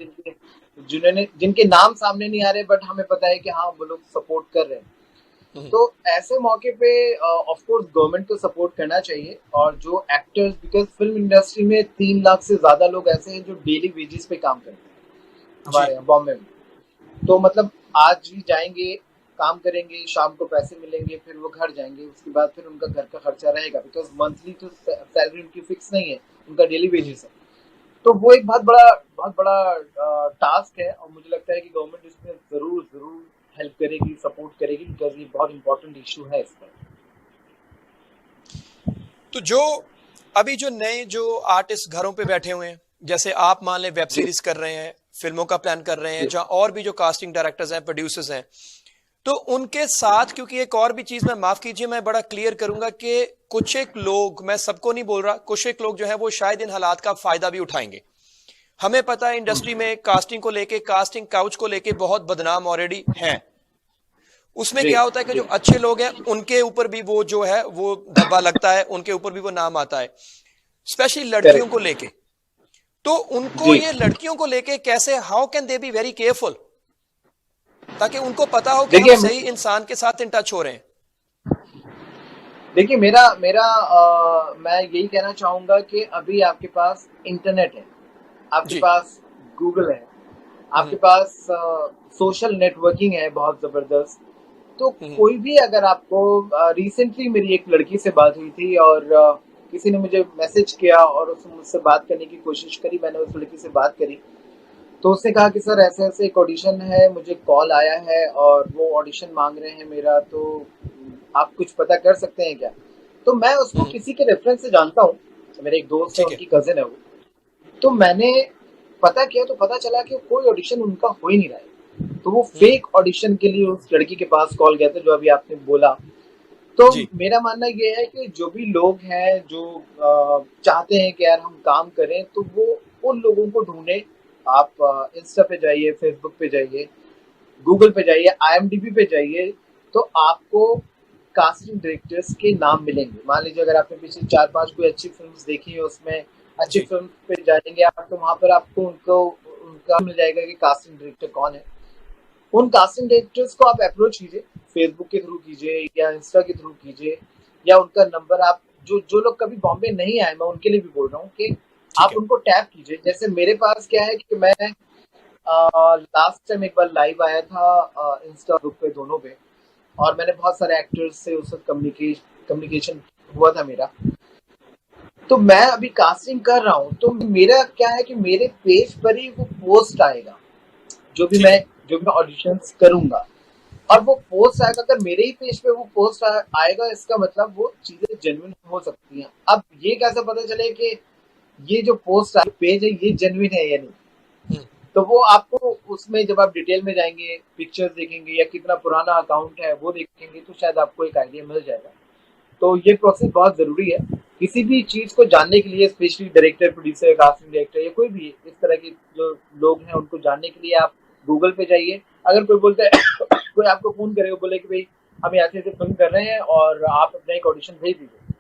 जिनके नाम सामने नहीं आ रहे, बट हमें पता है कि हाँ वो लोग सपोर्ट कर रहे हैं। तो ऐसे मौके पे ऑफ कोर्स गवर्नमेंट को सपोर्ट करना चाहिए। और जो एक्टर्स, बिकॉज फिल्म इंडस्ट्री में 3 लाख से ज्यादा लोग ऐसे हैं जो डेली वेजेस पे काम करते हैं हमारे यहाँ बॉम्बे में। तो मतलब आज ही जाएंगे, काम करेंगे, शाम को पैसे मिलेंगे, फिर वो घर जाएंगे, उसके बाद फिर उनका घर का खर्चा रहेगा, बिकॉज मंथली तो सैलरी उनकी फिक्स नहीं है, उनका डेली वेजेस है। तो वो एक बहुत बड़ा टास्क है, और मुझे लगता है कि गवर्नमेंट इसमें जरूर हेल्प करेगी, सपोर्ट करेगी, बिकॉज ये बहुत इंपॉर्टेंट इशू है इस पर। तो अभी जो नए आर्टिस्ट घरों पे बैठे हुए हैं, जैसे आप मान लें वेब सीरीज कर रहे हैं, फिल्मों का प्लान कर रहे हैं, जहां और भी जो कास्टिंग डायरेक्टर्स हैं, प्रोड्यूसर्स हैं, तो उनके साथ, क्योंकि एक और भी चीज मैं, माफ कीजिए, मैं बड़ा क्लियर करूंगा कि कुछ एक लोग, मैं सबको नहीं बोल रहा, कुछ एक लोग जो है वो शायद इन हालात का फायदा भी उठाएंगे। हमें पता है इंडस्ट्री में कास्टिंग को लेके, कास्टिंग काउच को लेके बहुत बदनाम ऑलरेडी हैं। उसमें क्या होता है कि जो अच्छे लोग हैं उनके ऊपर भी वो जो है वो धब्बा लगता है, उनके ऊपर भी वो नाम आता है, स्पेशली लड़कियों को लेके। तो उनको ये लड़कियों को लेके कैसे, how can they be very careful, ताकि उनको पता हो कि हम सही इंसान के साथ इन टच हो रहे हैं? देखिए, मैं यही कहना चाहूंगा कि अभी आपके पास इंटरनेट है, आपके पास गूगल है, आपके पास सोशल नेटवर्किंग है बहुत जबरदस्त। तो कोई भी अगर आपको, रिसेंटली मेरी एक लड़की से बात हुई थी और किसी ने मुझे मैसेज किया और उसने मुझसे बात करने की कोशिश करी, मैंने उस लड़की से बात करी, तो उसने कहा कि सर ऐसे ऐसे एक ऑडिशन है, मुझे कॉल आया है और वो ऑडिशन मांग रहे हैं मेरा, तो आप कुछ पता कर सकते हैं क्या? तो मैं उसको किसी के रेफरेंस से जानता हूँ, मेरे एक दोस्त है, ठीक है। उनकी कजिन है वो। तो मैंने पता किया तो पता चला कि कोई ऑडिशन उनका हो ही नहीं रहा है। तो वो फेक ऑडिशन के लिए उस लड़की के पास कॉल गया था, जो अभी आपने बोला। तो जी मेरा मानना ये है कि जो भी लोग हैं जो चाहते हैं कि यार हम काम करें, तो वो उन लोगों को ढूंढे। आप इंस्टा पे जाइए, फेसबुक पे जाइए, गूगल पे जाइए, IMDb पे जाइए, तो आपको कास्टिंग डायरेक्टर्स के नाम मिलेंगे। मान लीजिए अगर आपने पिछली 4-5 कोई अच्छी फिल्म्स देखी है, उसमें अच्छी जी फिल्म पे जाएंगे आप, तो वहां पर आपको उनको उनका मिल जाएगा कि कास्टिंग डायरेक्टर कौन है। उन कास्टिंग डायरेक्टर्स को आप अप्रोच कीजिए, फेसबुक के थ्रू कीजिए या इंस्टा के थ्रू कीजिए, या उनका नंबर आप जो जो लोग कभी बॉम्बे नहीं आए, मैं उनके लिए भी बोल रहा हूँ कि ठीक आप है। उनको टैप कीजिए। जैसे मेरे पास क्या है कि मैं लास्ट टाइम एक बार लाइव आया था इंस्टा ग्रुप पे, दोनों पे, और मैंने बहुत सारे एक्टर्स से उस वक्त कम्युनिकेशन हुआ था मेरा। तो मैं अभी कास्टिंग कर रहा हूँ, तो मेरा क्या है कि मेरे पेज पर ही वो पोस्ट आएगा, जो भी ठीक मैं है। जो भी मैं ऑडिशंस करूंगा, और वो पोस्ट आएगा। अगर मेरे ही पेज पे वो पोस्ट आएगा, इसका मतलब वो चीजें जेन्युइन हो सकती हैं। अब ये कैसे पता चले कि ये जो पोस्ट पेज है ये जेन्युइन है या नहीं? हम्म, तो वो आपको उसमें जब आप डिटेल में जाएंगे, पिक्चर्स देखेंगे या कितना पुराना अकाउंट है वो देखेंगे, तो शायद आपको एक आइडिया मिल जाएगा। तो ये प्रोसेस बहुत जरूरी है किसी भी चीज को जानने के लिए, specially director, producer, casting director या कोई भी इस तरह के जो लोग हैं, उनको जानने के लिए आप गूगल पे जाइए। अगर कोई बोलता है कोई आपको फोन करे, बोले कि भाई हम ऐसे ऐसे फिल्म कर रहे हैं और आप अपना एक ऑडिशन भेज दीजिए,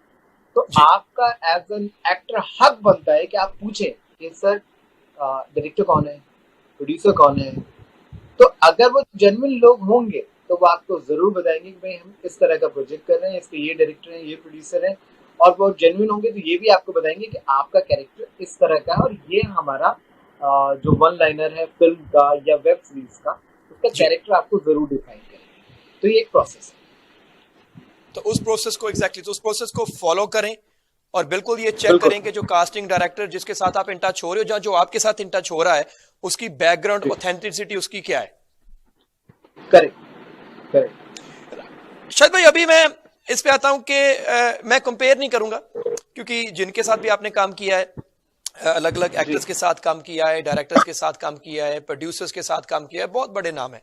तो जी आपका एज एन एक्टर हक बनता है कि आप पूछें कि सर डायरेक्टर कौन है, प्रोड्यूसर कौन है। तो अगर वो जेन्युइन लोग होंगे तो वो आपको जरूर बताएंगे कि भाई हम इस तरह का प्रोजेक्ट कर रहे हैं, इसके ये डायरेक्टर हैं, ये प्रोड्यूसर हैं। और वो जेन्युइन होंगे तो ये भी आपको बताएंगे कि आपका कैरेक्टर इस तरह का है, और ये हमारा जो वन लाइनर है फिल्म का या वेब सीरीज का, उसका जी। कैरेक्टर आपको जरूर डिफाइन करें। तो ये एक प्रोसेस है। तो उस प्रोसेस को तो उस प्रोसेस को फॉलो करें और बिल्कुल ये चेक बिल्कुल। करें कि जो कास्टिंग डायरेक्टर जिसके साथ आप इन टच हो रहे हो, जो आपके साथ इन टच हो रहा है, उसकी बैकग्राउंड ऑथेंटिसिटी उसकी क्या है। Correct correct. शायद भाई अभी मैं इस पे आता हूं कि मैं कंपेयर नहीं करूंगा, क्योंकि जिनके साथ भी आपने काम किया है, अलग अलग एक्टर्स के साथ काम किया है, डायरेक्टर्स के साथ काम किया है, प्रोड्यूसर्स के साथ काम किया है, बहुत बड़े नाम है।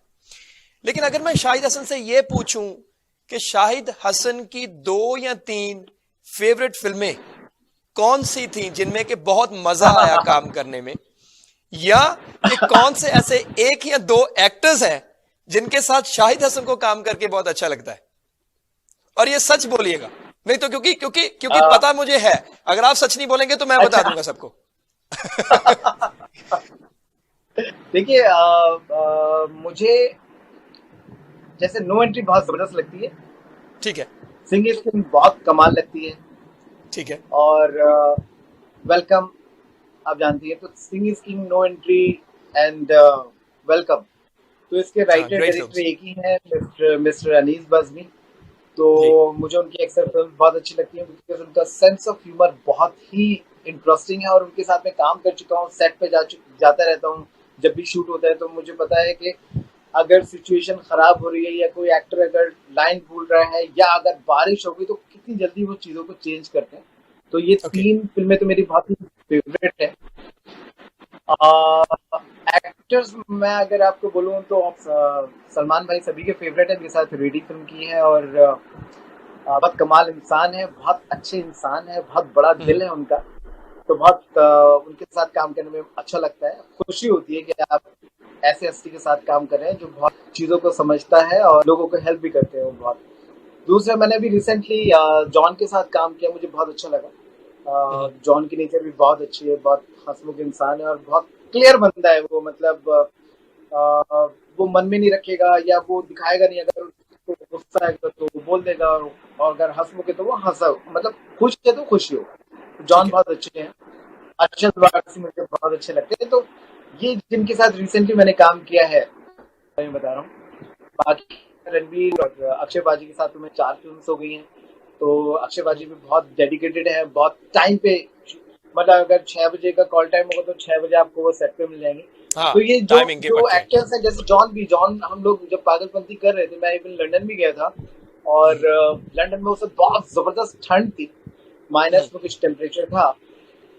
लेकिन अगर मैं शाहिद हसन से यह पूछूं कि शाहिद हसन की 2 या 3 फेवरेट फिल्में कौन सी थी जिनमें कि बहुत मजा आया काम करने में, या कि कौन से ऐसे 1 या 2 एक्टर्स हैं जिनके साथ शाहिद हसन को काम करके बहुत अच्छा लगता है, और ये सच बोलिएगा, नहीं तो क्योंकि पता मुझे है, अगर आप सच नहीं बोलेंगे तो मैं बता दूंगा सबको। देखिए मुझे जैसे नो एंट्री बहुत जबरदस्त लगती है, ठीक है। सिंगिंग स्किन बहुत कमाल लगती है, ठीक है। और वेलकम आप जानती है। तो सिंगिंग is king, no entry and welcome, तो इसके राइटर ग्रेट डायरेक्टर फिल्म्स। एक ही है, मिस्टर अनीस बज़मी। तो जी मुझे उनकी अक्सर फिल्म बहुत अच्छी लगती है, बिकॉज उनका सेंस ऑफ ह्यूमर बहुत ही इंटरेस्टिंग है, और उनके साथ मैं काम कर चुका हूँ, सेट पे जाता रहता हूँ जब भी शूट होता है। तो मुझे पता है कि अगर सिचुएशन खराब हो रही है, या कोई एक्टर अगर लाइन भूल रहा है, या अगर बारिश होगी, तो कितनी जल्दी वो चीजों को चेंज करते हैं। तो ये ओके। 3 फिल्में तो मेरी बहुत ही फेवरेट है। एक्टर्स में अगर आपको बोलूँ तो सलमान भाई सभी के फेवरेट है, इनके साथ रेडी फिल्म की है, और बहुत कमाल इंसान है, बहुत अच्छे इंसान है, बहुत बड़ा दिल है उनका। तो बहुत उनके साथ काम करने में अच्छा लगता है, खुशी होती है कि आप ऐसे हस्ती के साथ काम कर रहे हैं जो बहुत चीज़ों को समझता है और लोगों को हेल्प भी करते हैं वो बहुत। दूसरा, मैंने अभी रिसेंटली जॉन के साथ काम किया, मुझे बहुत अच्छा लगा। जॉन की नेचर भी बहुत अच्छी है, बहुत हंसमुख इंसान है, और बहुत क्लियर बंदा है वो। मतलब वो मन में नहीं रखेगा या वो दिखाएगा नहीं। अगर उसको गुस्सा है तो वो बोल देगा, और अगर हंसमुख है तो वो हंसा, मतलब खुश है तो खुशी हो। जॉन बहुत अच्छे हैं। अरशद वारसी मुझे बहुत अच्छे लगते हैं। तो ये जिनके साथ रिसेंटली मैंने काम किया है, मैं बता रहा हूँ। बाकी रणबीर और अक्षय बाजी के साथ तो मैं 4 फिल्म्स हो गई हैं। तो अक्षय बाजी भी बहुत डेडिकेटेड है, बहुत टाइम पे, मतलब अगर 6 बजे का कॉल टाइम होगा तो 6 बजे आपको वो सेट पे मिल जाएंगे। हाँ, तो ये टाइमिंग के जो पक्के हैं। एक्टर्स हैं, जैसे जॉन हम लोग जब पागलपंती कर रहे थे, मैं इवन लंदन भी गया था, और लंदन में उस वक्त बहुत जबरदस्त ठंड थी। माइनस में कुछ टेम्परेचर था।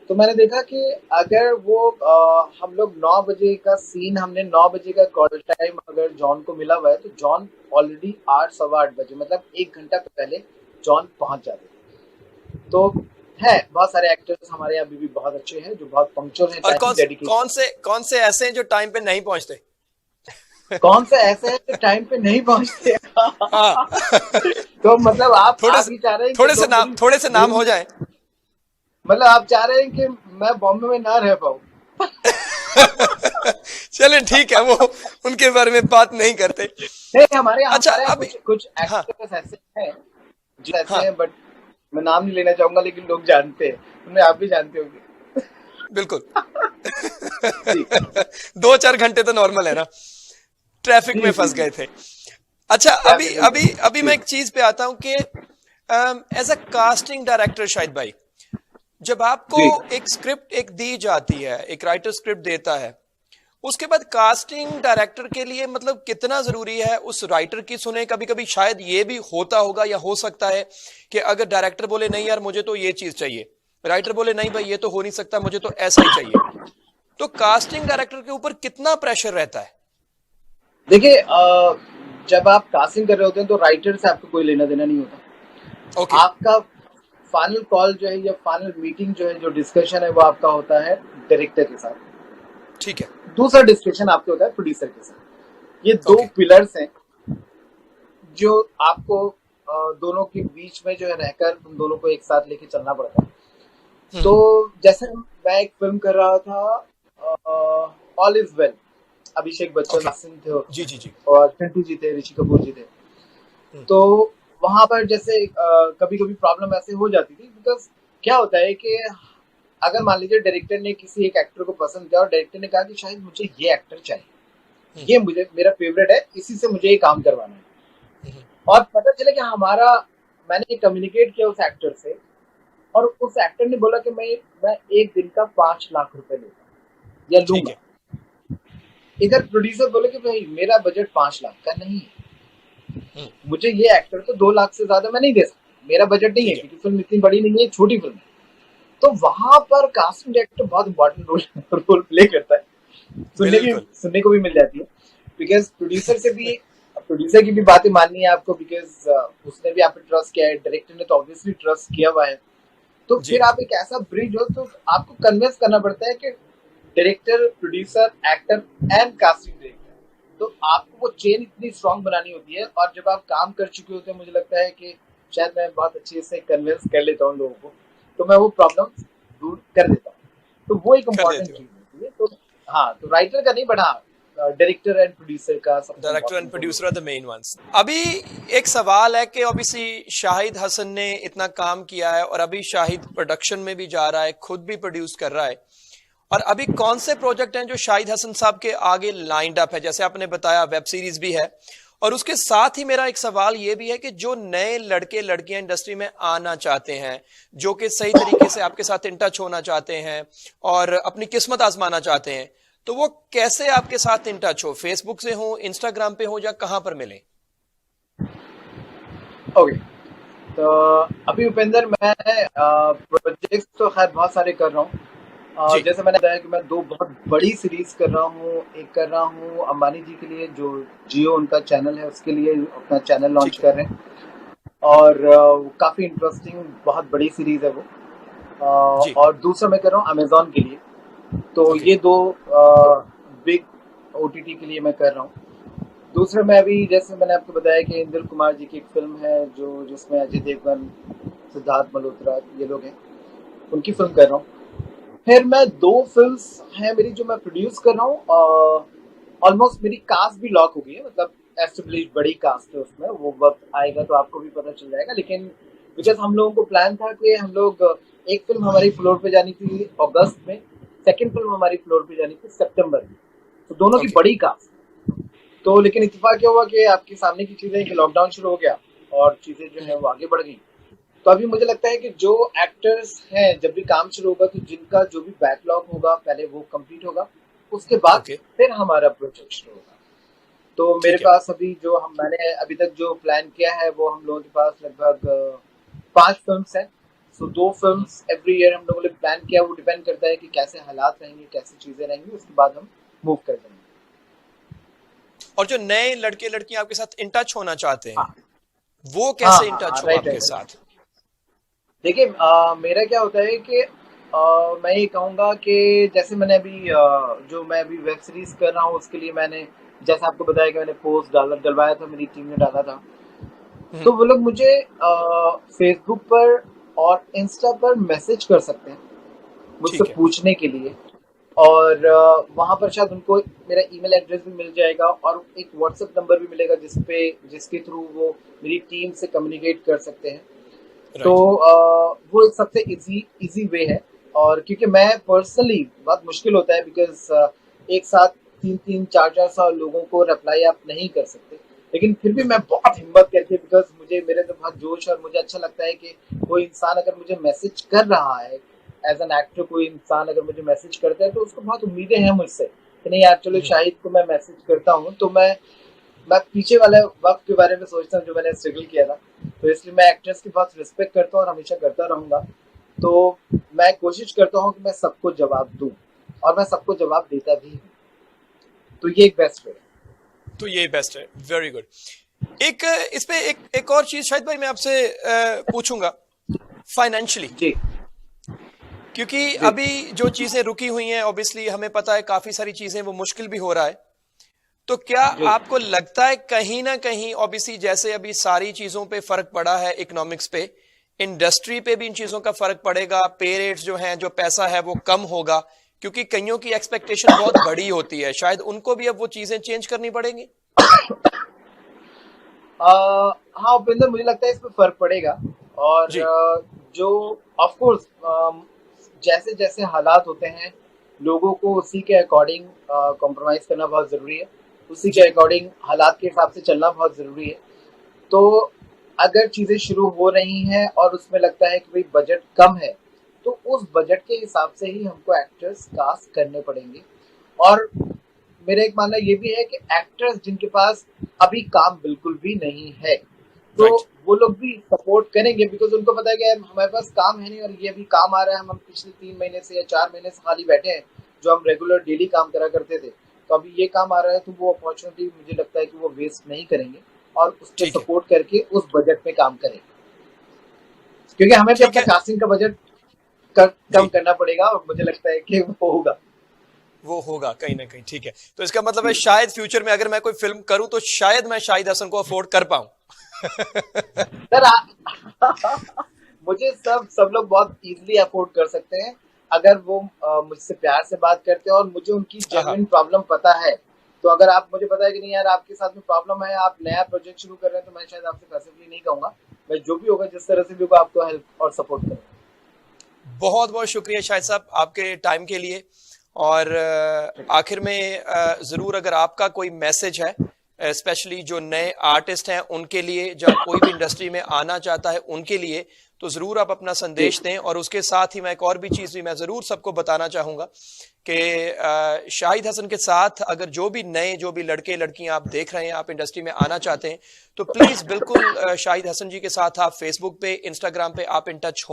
तो मैंने देखा कि अगर वो हम लोग 9 बजे का सीन, हमने 9 बजे का कॉल टाइम अगर जॉन को मिला हुआ है, तो जॉन ऑलरेडी 8 सवा 8 बजे, मतलब 1 घंटा पहले जॉन पहुंच जाते थे। तो है बहुत सारे एक्टर्स हमारे यहाँ अभी भी बहुत अच्छे हैं जो बहुत पंक्चुअल हैं, और टाइम डेडिकेशन। कौन से ऐसे हैं जो टाइम पे नहीं पहुंचते? कौन से ऐसे हैं जो टाइम पे नहीं पहुंचते? हाँ। तो मतलब आप थोड़े ही चाह रहे हैं कि थोड़े से नाम हो जाए। मतलब आप चाह रहे हैं कि मैं बॉम्बे में ना रह पाऊं? चले ठीक है, वो उनके बारे में बात नहीं करते। नहीं, हमारे अच्छा यहाँ अभी कुछ हाँ एक्टर्स ऐसे हैं जो ऐसे हाँ हैं, बट मैं नाम नहीं लेना चाहूंगा, लेकिन लोग जानते हैं, उन्हें आप भी जानते होंगे। बिल्कुल। जी 2-4 घंटे तो नॉर्मल है ना, ट्रैफिक जी में जी फंस जी। गए थे। अच्छा अभी अभी अभी जी मैं एक चीज पे आता हूं कि as a casting director Shahid भाई, जब आपको जी। एक स्क्रिप्ट एक दी जाती है, एक राइटर स्क्रिप्ट देता है, उसके बाद कास्टिंग डायरेक्टर के लिए मतलब कितना जरूरी है उस राइटर की सुने? कभी कभी शायद ये भी होता होगा या हो सकता है कि अगर डायरेक्टर बोले नहीं यार मुझे तो ये चीज चाहिए, राइटर बोले नहीं भाई ये तो हो नहीं सकता, मुझे तो ऐसा ही चाहिए, तो कास्टिंग डायरेक्टर के ऊपर कितना प्रेशर रहता है? देखिए, जब आप कास्टिंग कर रहे होते हैं तो राइटर से आपको कोई लेना देना नहीं होता। ओके। आपका फाइनल कॉल जो है या फाइनल मीटिंग जो है, जो डिस्कशन है, वो आपका होता है डायरेक्टर के साथ। ठीक है। दूसरा डिस्कशन आपके होता है प्रोड्यूसर के साथ। ये दो ओके। पिलर्स हैं जो आपको दोनों के बीच में जो है रहकर तुम दोनों को एक साथ लेके चलना पड़ता है। तो जैसे मैं एक फिल्म कर रहा था, all is well, Abhishek Bachchan okay. Singh थे जी जी जी। और चिंटू जी थे, ऋषि कपूर जी थे। तो वहां पर जैसे कभी कभी प्रॉब्लम ऐसे हो जाती थी, बिकॉज क्या होता है कि अगर मान लीजिए डायरेक्टर ने किसी एक एक्टर को पसंद किया और डायरेक्टर ने कहा कि शायद मुझे ये एक्टर चाहिए, ये मुझे मेरा फेवरेट है, इसी से मुझे ये काम करवाना है, और पता चले कि मैंने कम्युनिकेट किया उस एक्टर से और उस एक्टर ने बोला कि मैं एक दिन का 5 लाख रुपए लूंगा या ठीक लूंगा। है। इधर प्रोड्यूसर बोले कि भाई मेरा बजट 5 लाख का नहीं है, मुझे ये एक्टर तो 2 लाख से ज्यादा मैं नहीं दे सकता, मेरा बजट नहीं है, ठीक है। क्योंकि फिल्म इतनी बड़ी नहीं है, छोटी फिल्म है। तो वहां पर कास्टिंग डायरेक्टर बहुत इंपॉर्टेंट रोल प्ले करता है। बिल्कुल। सुनने को भी मिल जाती है, बिकॉज प्रोड्यूसर की भी बातें माननी है आपको, बिकॉज उसने भी आप पे ट्रस्ट किया है, डायरेक्टर ने तो ऑब्वियसली ट्रस्ट किया हुआ है। तो जी फिर आप एक ऐसा ब्रिज हो तो आपको कन्विंस करना पड़ता है कि director, producer, actor and casting director, तो आपको वो चेन इतनी स्ट्रांग बनानी होती है। और जब आप काम कर चुके होते हैं, मुझे लगता है कि शायद मैं बहुत अच्छे से कन्विंस कर लेता हूँ लोगों को, तो मैं वो प्रॉब्लम दूर कर देता हूँ। तो वो एक कर इम्पोर्टेंट देते हो। चीज होती है। तो हाँ, तो राइटर का नहीं, बट हाँ, डायरेक्टर एंड प्रोड्यूसर का सबसे director and important role producer are the main ones. अभी एक सवाल है कि ऑब्वियसली शाहिद हसन ने इतना काम किया है और अभी शाहिद प्रोडक्शन में भी जा रहा है, खुद भी प्रोड्यूस कर रहा है, और अभी कौन से प्रोजेक्ट हैं जो शाहिद हसन साहब के आगे लाइंड अप है? जैसे आपने बताया वेब सीरीज भी है, और उसके साथ ही मेरा एक सवाल ये भी है कि जो नए लड़के लड़कियां इंडस्ट्री में आना चाहते हैं, जो कि सही तरीके से आपके साथ इन टच होना चाहते हैं और अपनी किस्मत आजमाना चाहते हैं, तो वो कैसे आपके साथ इन टच हो? फेसबुक से हो, इंस्टाग्राम पे हो, या कहां पर मिले? ओके। तो अभी उपेंद्र, मैं प्रोजेक्ट्स तो खैर बहुत सारे कर रहा हूँ। जी जैसे मैंने बताया कि मैं 2 बहुत बड़ी सीरीज कर रहा हूँ। एक कर रहा हूँ अंबानी जी के लिए, जो जियो उनका चैनल है, उसके लिए अपना चैनल लॉन्च ठीक है। कर रहे हैं, और काफ़ी इंटरेस्टिंग बहुत बड़ी सीरीज है वो। जी। और दूसरा मैं कर रहा हूँ अमेजोन के लिए। तो ओके। ये 2 बिग ओटीटी के लिए मैं कर रहा हूँ। दूसरे में अभी जैसे मैंने आपको बताया कि इंद्र कुमार जी की एक फिल्म है जो जिसमें अजय देवगन, सिद्धार्थ मल्होत्रा ये लोग हैं, उनकी फिल्म कर रहा हूँ। फिर मैं 2 फिल्म्स हैं मेरी जो मैं प्रोड्यूस कर रहा हूँ। ऑलमोस्ट मेरी कास्ट भी लॉक हो गई है, मतलब एस्टेब्लिश बड़ी कास्ट है उसमें। वो वक्त आएगा तो आपको भी पता चल जाएगा, लेकिन बिकॉज हम लोगों को प्लान था कि हम लोग एक फिल्म हमारी फ्लोर पे जानी थी अगस्त में, सेकंड फिल्म हमारी फ्लोर पे जानी थी सितंबर में, तो दोनों की ओके। बड़ी कास्ट। तो लेकिन इत्तेफाक क्या हुआ कि आपके सामने की चीजें कि लॉकडाउन शुरू हो गया और चीजें जो है वो आगे बढ़ गई। तो अभी मुझे लगता है कि जो एक्टर्स हैं, जब भी काम शुरू होगा तो जिनका जो भी बैकलॉग होगा पहले वो कंप्लीट होगा, उसके बाद ओके। फिर हमारा प्रोजेक्ट शुरू होगा। तो मेरे ठीक है। पास अभी मैंने अभी तक जो प्लान किया है वो हम लोगों के पास लगभग 5 फिल्म्स हैं। सो 2 फिल्म्स एवरी ईयर हम लोगों ने प्लान किया। वो डिपेंड करता है कि कैसे हालात रहेंगे, कैसी चीजें रहेंगी, उसके बाद हम मूव कर देंगे। और जो नए लड़के लड़कियां आपके साथ इन टच होना चाहते हैं, हाँ वो हाँ कैसे इन हाँ हाँ, टच हो राइट आपके राइट। साथ? देखिए मेरा क्या होता है कि मैं ये कहूँगा कि जैसे मैंने अभी जो मैं अभी वेब सीरीज कर रहा हूँ उसके लिए मैंने जैसे आपको बताया कि मैंने पोस्ट डलवाया था, मेरी टीम ने डाला था। तो हम्म, वो लोग मुझे फेसबुक पर और इंस्टा पर मैसेज कर सकते हैं मुझसे ठीक है। पूछने के लिए। और वहाँ पर शायद उनको मेरा ईमेल एड्रेस भी मिल जाएगा और एक व्हाट्सएप नंबर भी मिलेगा जिसके थ्रू वो मेरी टीम से कम्युनिकेट कर सकते हैं। तो राइट। वो एक सबसे इजी इजी वे है। और क्योंकि मैं पर्सनली बहुत मुश्किल होता है बिकॉज एक साथ 3-3 4-4 लोगों को रिप्लाई आप नहीं कर सकते। लेकिन फिर भी मैं बिल्कुल। बहुत हिम्मत करके बिकॉज मुझे मेरे तो बहुत जोश और मुझे अच्छा लगता है कि कोई इंसान अगर मुझे मैसेज कर रहा है एज एन एक्टर, कोई इंसान अगर मुझे मैसेज करता है तो उसको बहुत उम्मीदें हैं मुझसे कि नहीं यार चलो हम्म, शाहिद को मैं मैसेज करता हूँ। तो मैं पीछे वाले वक्त के बारे में सोचता हूँ जो मैंने स्ट्रगल किया था। तो इसलिए मैं एक्टर्स की बहुत रिस्पेक्ट करता हूँ और हमेशा करता रहूंगा। तो मैं कोशिश करता हूँ कि मैं सबको जवाब दूं और मैं सबको जवाब देता भी हूँ। तो ये एक बेस्ट वे है। तो ये बेस्ट है, वेरी गुड। एक इस पे एक और चीज शायद भाई मैं आपसे पूछूंगा, फाइनेंशियली, जी क्योंकि जी अभी जो चीजें रुकी हुई हैं, ऑब्वियसली हमें पता है काफी सारी चीजें वो मुश्किल भी हो रहा है। तो क्या जी। आपको लगता है कहीं ना कहीं, ऑब्वियसली जैसे अभी सारी चीजों पे फर्क पड़ा है, इकोनॉमिक्स पे, इंडस्ट्री पे भी इन चीजों का फर्क पड़ेगा, पे रेट्स जो हैं, जो पैसा है वो कम होगा, क्योंकि कईयों की एक्सपेक्टेशन बहुत बड़ी होती है, शायद उनको भी अब वो चीजें चेंज करनी पड़ेंगी। हाँ उपेंद्र, मुझे लगता है इस पर फर्क पड़ेगा। और जी। जो ऑफ कोर्स जैसे जैसे हालात होते हैं लोगों को उसी के अकॉर्डिंग कॉम्प्रोमाइज करना बहुत जरूरी है। उसी के जी। अकॉर्डिंग हालात के हिसाब से चलना बहुत जरूरी है। तो अगर चीजें शुरू हो रही हैं और उसमें लगता है कि भाई बजट कम है तो उस बजट के हिसाब से ही हमको एक्टर्स कास्ट करने पड़ेंगे। और मेरा एक मानना ये भी है कि एक्टर्स जिनके पास अभी काम बिल्कुल भी नहीं है तो राइट। वो लोग भी सपोर्ट करेंगे बिकॉज उनको पता है कि यार हमारे पास काम है नहीं और ये अभी काम आ रहा है। हम पिछले 3 महीने से या 4 महीने से खाली बैठे हैं जो हम रेगुलर डेली काम करा करते थे। तो अभी ये काम आ रहा है तो वो अपॉर्चुनिटी मुझे लगता है कि वो वेस्ट नहीं करेंगे और उस पर ठीक है। सपोर्ट करके उस बजट में काम करेंगे। क्योंकि हमें भी ठीक अपना है। कास्टिंग का बजट कम जी। करना पड़ेगा और मुझे लगता है कि वो होगा। वो होगा कहीं ना कहीं, ठीक है। तो इसका मतलब है जी शायद फ्यूचर में अगर मैं कोई फिल्म करूं तो शायद मैं शाहिद हसन को अफोर्ड कर पाऊं। सर मुझे सब सब लोग बहुत इजीली अफोर्ड कर सकते हैं अगर वो मुझसे प्यार से बात करते हैं और मुझे उनकी हाँ। जेन्युइन प्रॉब्लम पता है। तो अगर आप मुझे पता है कि नहीं यार आपके साथ में प्रॉब्लम है, आप नया प्रोजेक्ट शुरू कर रहे हैं, तो मैं शायद आपसे पैसिवली नहीं कहूंगा। मैं जो भी होगा जिस तरह से भी होगा आपको हेल्प और सपोर्ट करूंगा। बहुत बहुत शुक्रिया शाहिद साहब आपके टाइम के लिए। और आखिर में जरूर अगर आपका कोई मैसेज है, स्पेशली जो नए आर्टिस्ट हैं उनके लिए, या कोई भी इंडस्ट्री में आना चाहता है उनके लिए, तो जरूर आप अपना जी संदेश दें। और उसके साथ ही मैं एक और भी चीज भी मैं जरूर सबको बताना चाहूंगा कि शाहिद हसन के साथ अगर जो भी नए, जो भी लड़के लड़कियां आप देख रहे हैं, आप इंडस्ट्री में आना चाहते हैं, तो प्लीज बिल्कुल शाहिद हसन जी के साथ आप फेसबुक पे, इंस्टाग्राम पे आप इन टच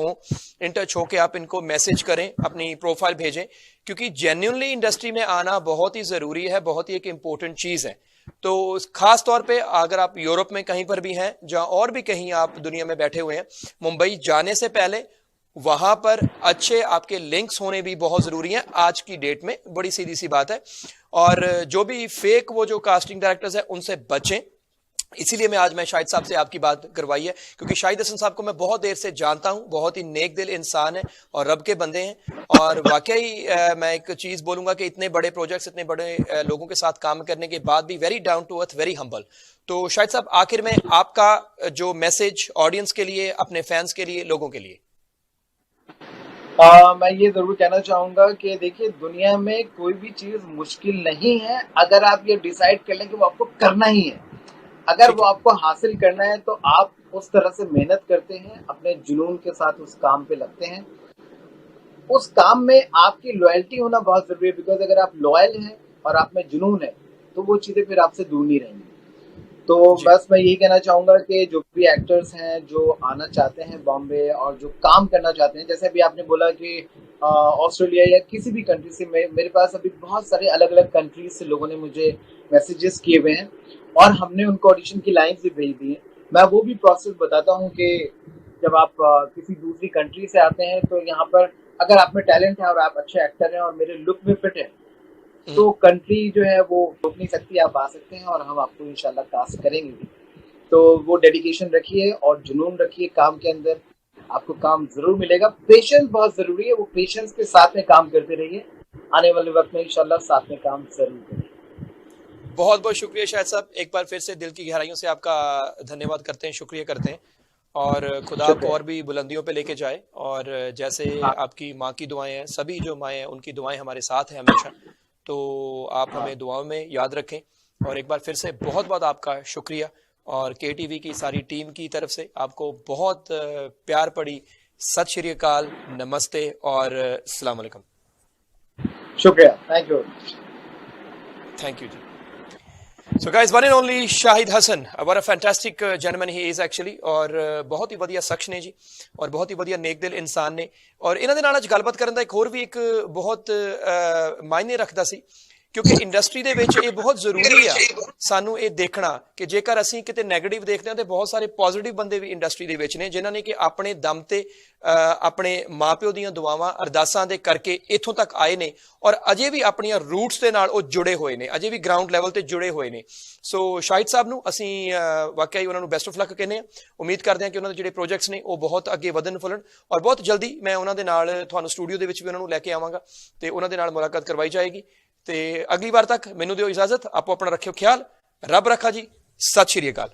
हो के आप इनको मैसेज करें, अपनी प्रोफाइल भेजें, क्योंकि जेन्युइनली इंडस्ट्री में आना बहुत ही जरूरी है, बहुत ही एक इंपॉर्टेंट चीज है। तो खास तौर पे अगर आप यूरोप में कहीं पर भी हैं, जहां और भी कहीं आप दुनिया में बैठे हुए हैं, मुंबई जाने से पहले वहां पर अच्छे आपके लिंक्स होने भी बहुत जरूरी हैं आज की डेट में, बड़ी सीधी सी बात है। और जो भी फेक वो जो कास्टिंग डायरेक्टर्स हैं उनसे बचें। इसीलिए मैं शाहिद साहब से आपकी बात करवाई है, क्योंकि शाहिद हसन साहब को मैं बहुत देर से जानता हूं, बहुत ही नेक दिल इंसान है और रब के बंदे हैं। और वाकई मैं एक चीज बोलूंगा कि इतने बड़े प्रोजेक्ट्स, इतने बड़े लोगों के साथ काम करने के बाद भी very down to earth, very humble. तो शाहिद साहब आखिर में आपका जो मैसेज ऑडियंस के लिए, अपने फैंस के लिए, लोगों के लिए। मैं ये जरूर कहना चाहूंगा कि देखिए दुनिया में कोई भी चीज मुश्किल नहीं है अगर आप ये डिसाइड कर लें कि वो आपको करना ही है। अगर ठीक वो है। आपको हासिल करना है तो आप उस तरह से मेहनत करते हैं, अपने जुनून के साथ उस काम पे लगते हैं। उस काम में आपकी लॉयल्टी होना बहुत जरूरी है बिकॉज अगर आप लॉयल हैं और आप में जुनून है तो वो चीजें फिर आपसे दूर नहीं रहेंगी। तो जी बस मैं यही कहना चाहूंगा कि जो भी एक्टर्स हैं जो आना चाहते हैं बॉम्बे और जो काम करना चाहते हैं, जैसे अभी आपने बोला कि ऑस्ट्रेलिया या किसी भी कंट्री से, मेरे पास अभी बहुत सारे अलग अलग कंट्रीज से लोगों ने मुझे मैसेजेस किए हुए हैं और हमने उनको ऑडिशन की लाइन्स भी भेज दी है। मैं वो भी प्रोसेस बताता हूँ कि जब आप किसी दूसरी कंट्री से आते हैं तो यहाँ पर अगर आप में टैलेंट है और आप अच्छे एक्टर हैं और मेरे लुक में फिट है, तो कंट्री जो है वो रोक नहीं सकती, आप आ सकते हैं और हम आपको इंशाल्लाह कास्ट करेंगे भी। तो वो डेडिकेशन रखिए और जुनून रखिए काम के अंदर, आपको काम जरूर मिलेगा। पेशेंस बहुत जरूरी है, वो पेशेंस के साथ में काम करते रहिए, आने वाले वक्त में इंशाल्लाह साथ में काम जरूर करेंगे। बहुत बहुत शुक्रिया शाहिद साहब, एक बार फिर से दिल की गहराइयों से आपका धन्यवाद करते हैं, शुक्रिया करते हैं। और खुदा आपको शुक्रिया। और भी बुलंदियों पे लेके जाए। और जैसे हाँ आपकी माँ की दुआएं हैं, सभी जो माएँ हैं उनकी दुआएं हमारे साथ हैं हमेशा। तो आप हाँ हमें दुआओं में याद रखें। और एक बार फिर से बहुत बहुत आपका शुक्रिया। और KTV की सारी टीम की तरफ से आपको बहुत प्यार पड़ी। सत श्री अकाल, नमस्ते और अस्सलाम वालेकुम। शुक्रिया, thank you. Thank you. So guys, one and only Shahid Hassan, what a fantastic gentleman he is actually। और बहुत ही ਵਧੀਆ ਸ਼ਖਸ ਨੇ ਜੀ और बहुत ही ਵਧੀਆ ਨੇਕ ਦਿਲ ਇਨਸਾਨ ਨੇ। और ਇਹਨਾਂ ਦੇ ਨਾਲ ਅੱਜ ਗੱਲਬਾਤ ਕਰਨ ਦਾ ਇੱਕ ਹੋਰ ਵੀ ਇੱਕ ਬਹੁਤ ਮਾਇਨੇ ਰੱਖਦਾ ਸੀ, ਕਿਉਂਕਿ ਇੰਡਸਟਰੀ ਦੇ ਵਿੱਚ ਇਹ ਬਹੁਤ ਜ਼ਰੂਰੀ ਆ ਸਾਨੂੰ ਇਹ ਦੇਖਣਾ ਕਿ ਜੇਕਰ ਅਸੀਂ ਕਿਤੇ ਨੈਗੇਟਿਵ ਦੇਖਦੇ ਹਾਂ ਤੇ ਬਹੁਤ ਸਾਰੇ ਪੋਜ਼ਿਟਿਵ ਬੰਦੇ ਵੀ ਇੰਡਸਟਰੀ ਦੇ ਵਿੱਚ ਨੇ, ਜਿਨ੍ਹਾਂ ਨੇ ਕਿ ਆਪਣੇ ਦਮ ਤੇ ਆਪਣੇ ਮਾਪਿਓ ਦੀਆਂ ਦੁਆਵਾਂ ਅਰਦਾਸਾਂ ਦੇ ਕਰਕੇ ਇੱਥੋਂ ਤੱਕ ਆਏ ਨੇ ਔਰ ਅਜੇ ਵੀ ਆਪਣੀਆਂ ਰੂਟਸ ਦੇ ਨਾਲ ਉਹ ਜੁੜੇ ਹੋਏ ਨੇ, ਅਜੇ ਵੀ ਗਰਾਊਂਡ ਲੈਵਲ ਤੇ ਜੁੜੇ ਹੋਏ ਨੇ। ਸੋ ਸ਼ਾਹਿਦ ਸਾਹਿਬ ਨੂੰ ਅਸੀਂ ਵਾਕਿਆ ਹੀ ਉਹਨਾਂ ਨੂੰ ਬੈਸਟ ਆਫ ਲੱਕ ਕਹਿੰਦੇ ਹਾਂ। ਉਮੀਦ ਕਰਦੇ ਹਾਂ ਕਿ ਉਹਨਾਂ ਦੇ ਜਿਹੜੇ ਪ੍ਰੋਜੈਕਟਸ ਨੇ ਉਹ ਬਹੁਤ ਅੱਗੇ ਵਧਣ ਫੁੱਲਣ ਔਰ ਬਹੁਤ ਜਲਦੀ ਮੈਂ ਉਹਨਾਂ ਦੇ ਨਾਲ ਤੁਹਾਨੂੰ ਸਟੂਡੀਓ ਦੇ ਵਿੱਚ ਵੀ ਉਹਨਾਂ ਨੂੰ ਲੈ ਕੇ ਆਵਾਂਗਾ ਤੇ ਉਹਨਾਂ ਦੇ ਨਾਲ ਮੁਲਾਕਾਤ ਕਰਵਾਈ ਜਾਏਗੀ। ਤੇ ਅਗਲੀ ਵਾਰ ਤੱਕ ਮੈਨੂੰ ਦਿਓ ਇਜਾਜ਼ਤ, ਆਪੋ ਆਪਣਾ ਰੱਖਿਓ ਖਿਆਲ, ਰੱਬ ਰੱਖਾ ਜੀ। ਸਤਿ ਸ਼੍ਰੀ ਅਕਾਲ।